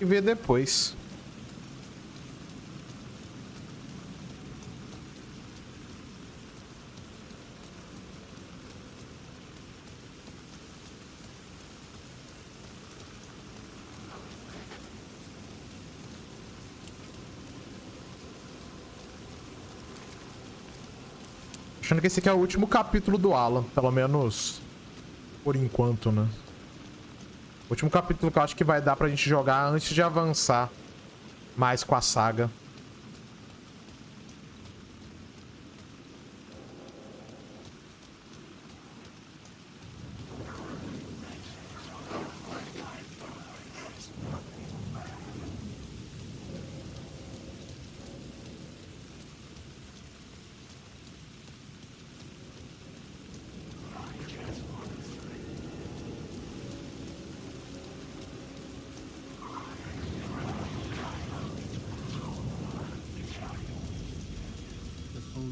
E ver depois. Achando que esse aqui é o último capítulo do Alan, pelo menos por enquanto, né? O último capítulo que eu acho que vai dar pra gente jogar antes de avançar mais com a saga.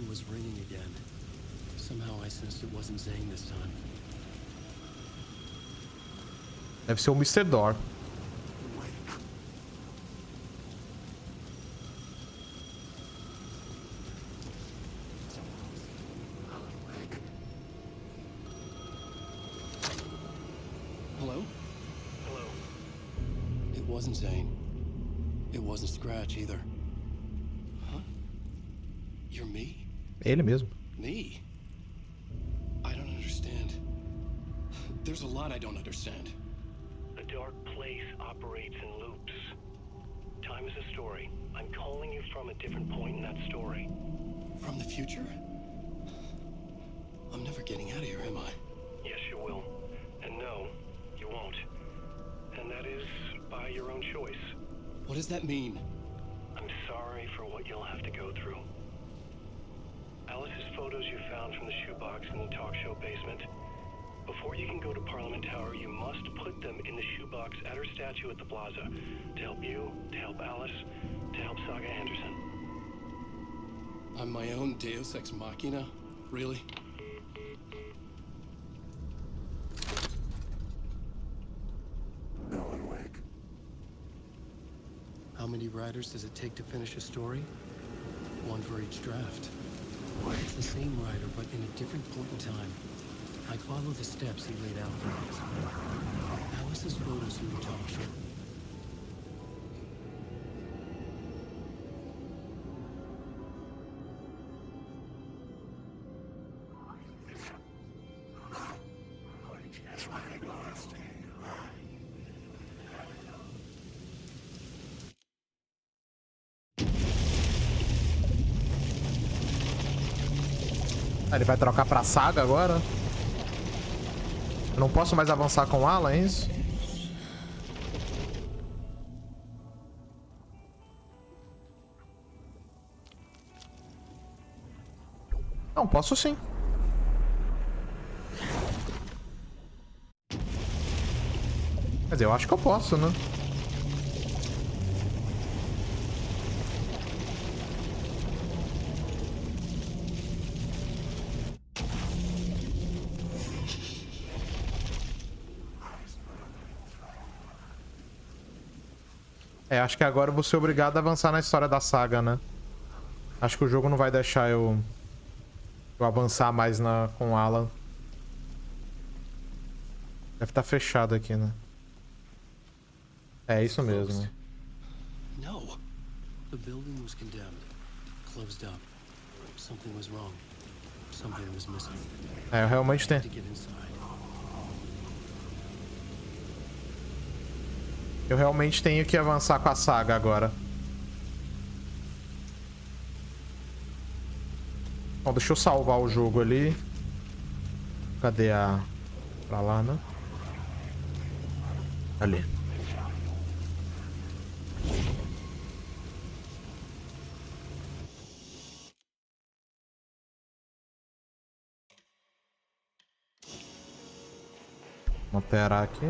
Was ringing again. Somehow I sensed it wasn't Zane this time. Deve ser o Mr. Door. Hello? Hello. It wasn't Zane. It wasn't Scratch either. Huh? You're me? Ele mesmo. Me? I don't understand. There's a lot I don't understand. The dark place operates in loops. Time is a story. I'm calling you from a different point in that story. From the future? I'm never getting out of here, am I? Yes, you will. And no, you won't. And that is by your own choice. What does that mean? I'm sorry for what you'll have to go through. Alice's photos you found from the shoebox in the talk show basement. Before you can go to Parliament Tower, you must put them in the shoebox at her statue at the plaza. To help you, to help Alice, to help Saga Anderson. I'm my own Deus Ex Machina? Really? Alan Wake. How many writers does it take to finish a story? One for each draft. It's the same writer, but in a different point in time. I follow the steps he laid out for us. Alice's photos from the talk show. Ah, ele vai trocar pra Saga agora? Eu não posso mais avançar com o Alan, é isso? Não, posso sim. Quer dizer, eu acho que eu posso, né? É, acho que agora eu vou ser obrigado a avançar na história da saga, né? Acho que o jogo não vai deixar eu avançar mais com o Alan. Deve estar fechado aqui, né? É isso mesmo. No. The building was condemned. Closed up. Something was wrong. Something was missing. É, eu realmente tenho. To get inside. Eu realmente tenho que avançar com a saga agora. Bom, deixa eu salvar o jogo ali. Cadê a... Pra lá, né? Ali. Vamos alterar aqui.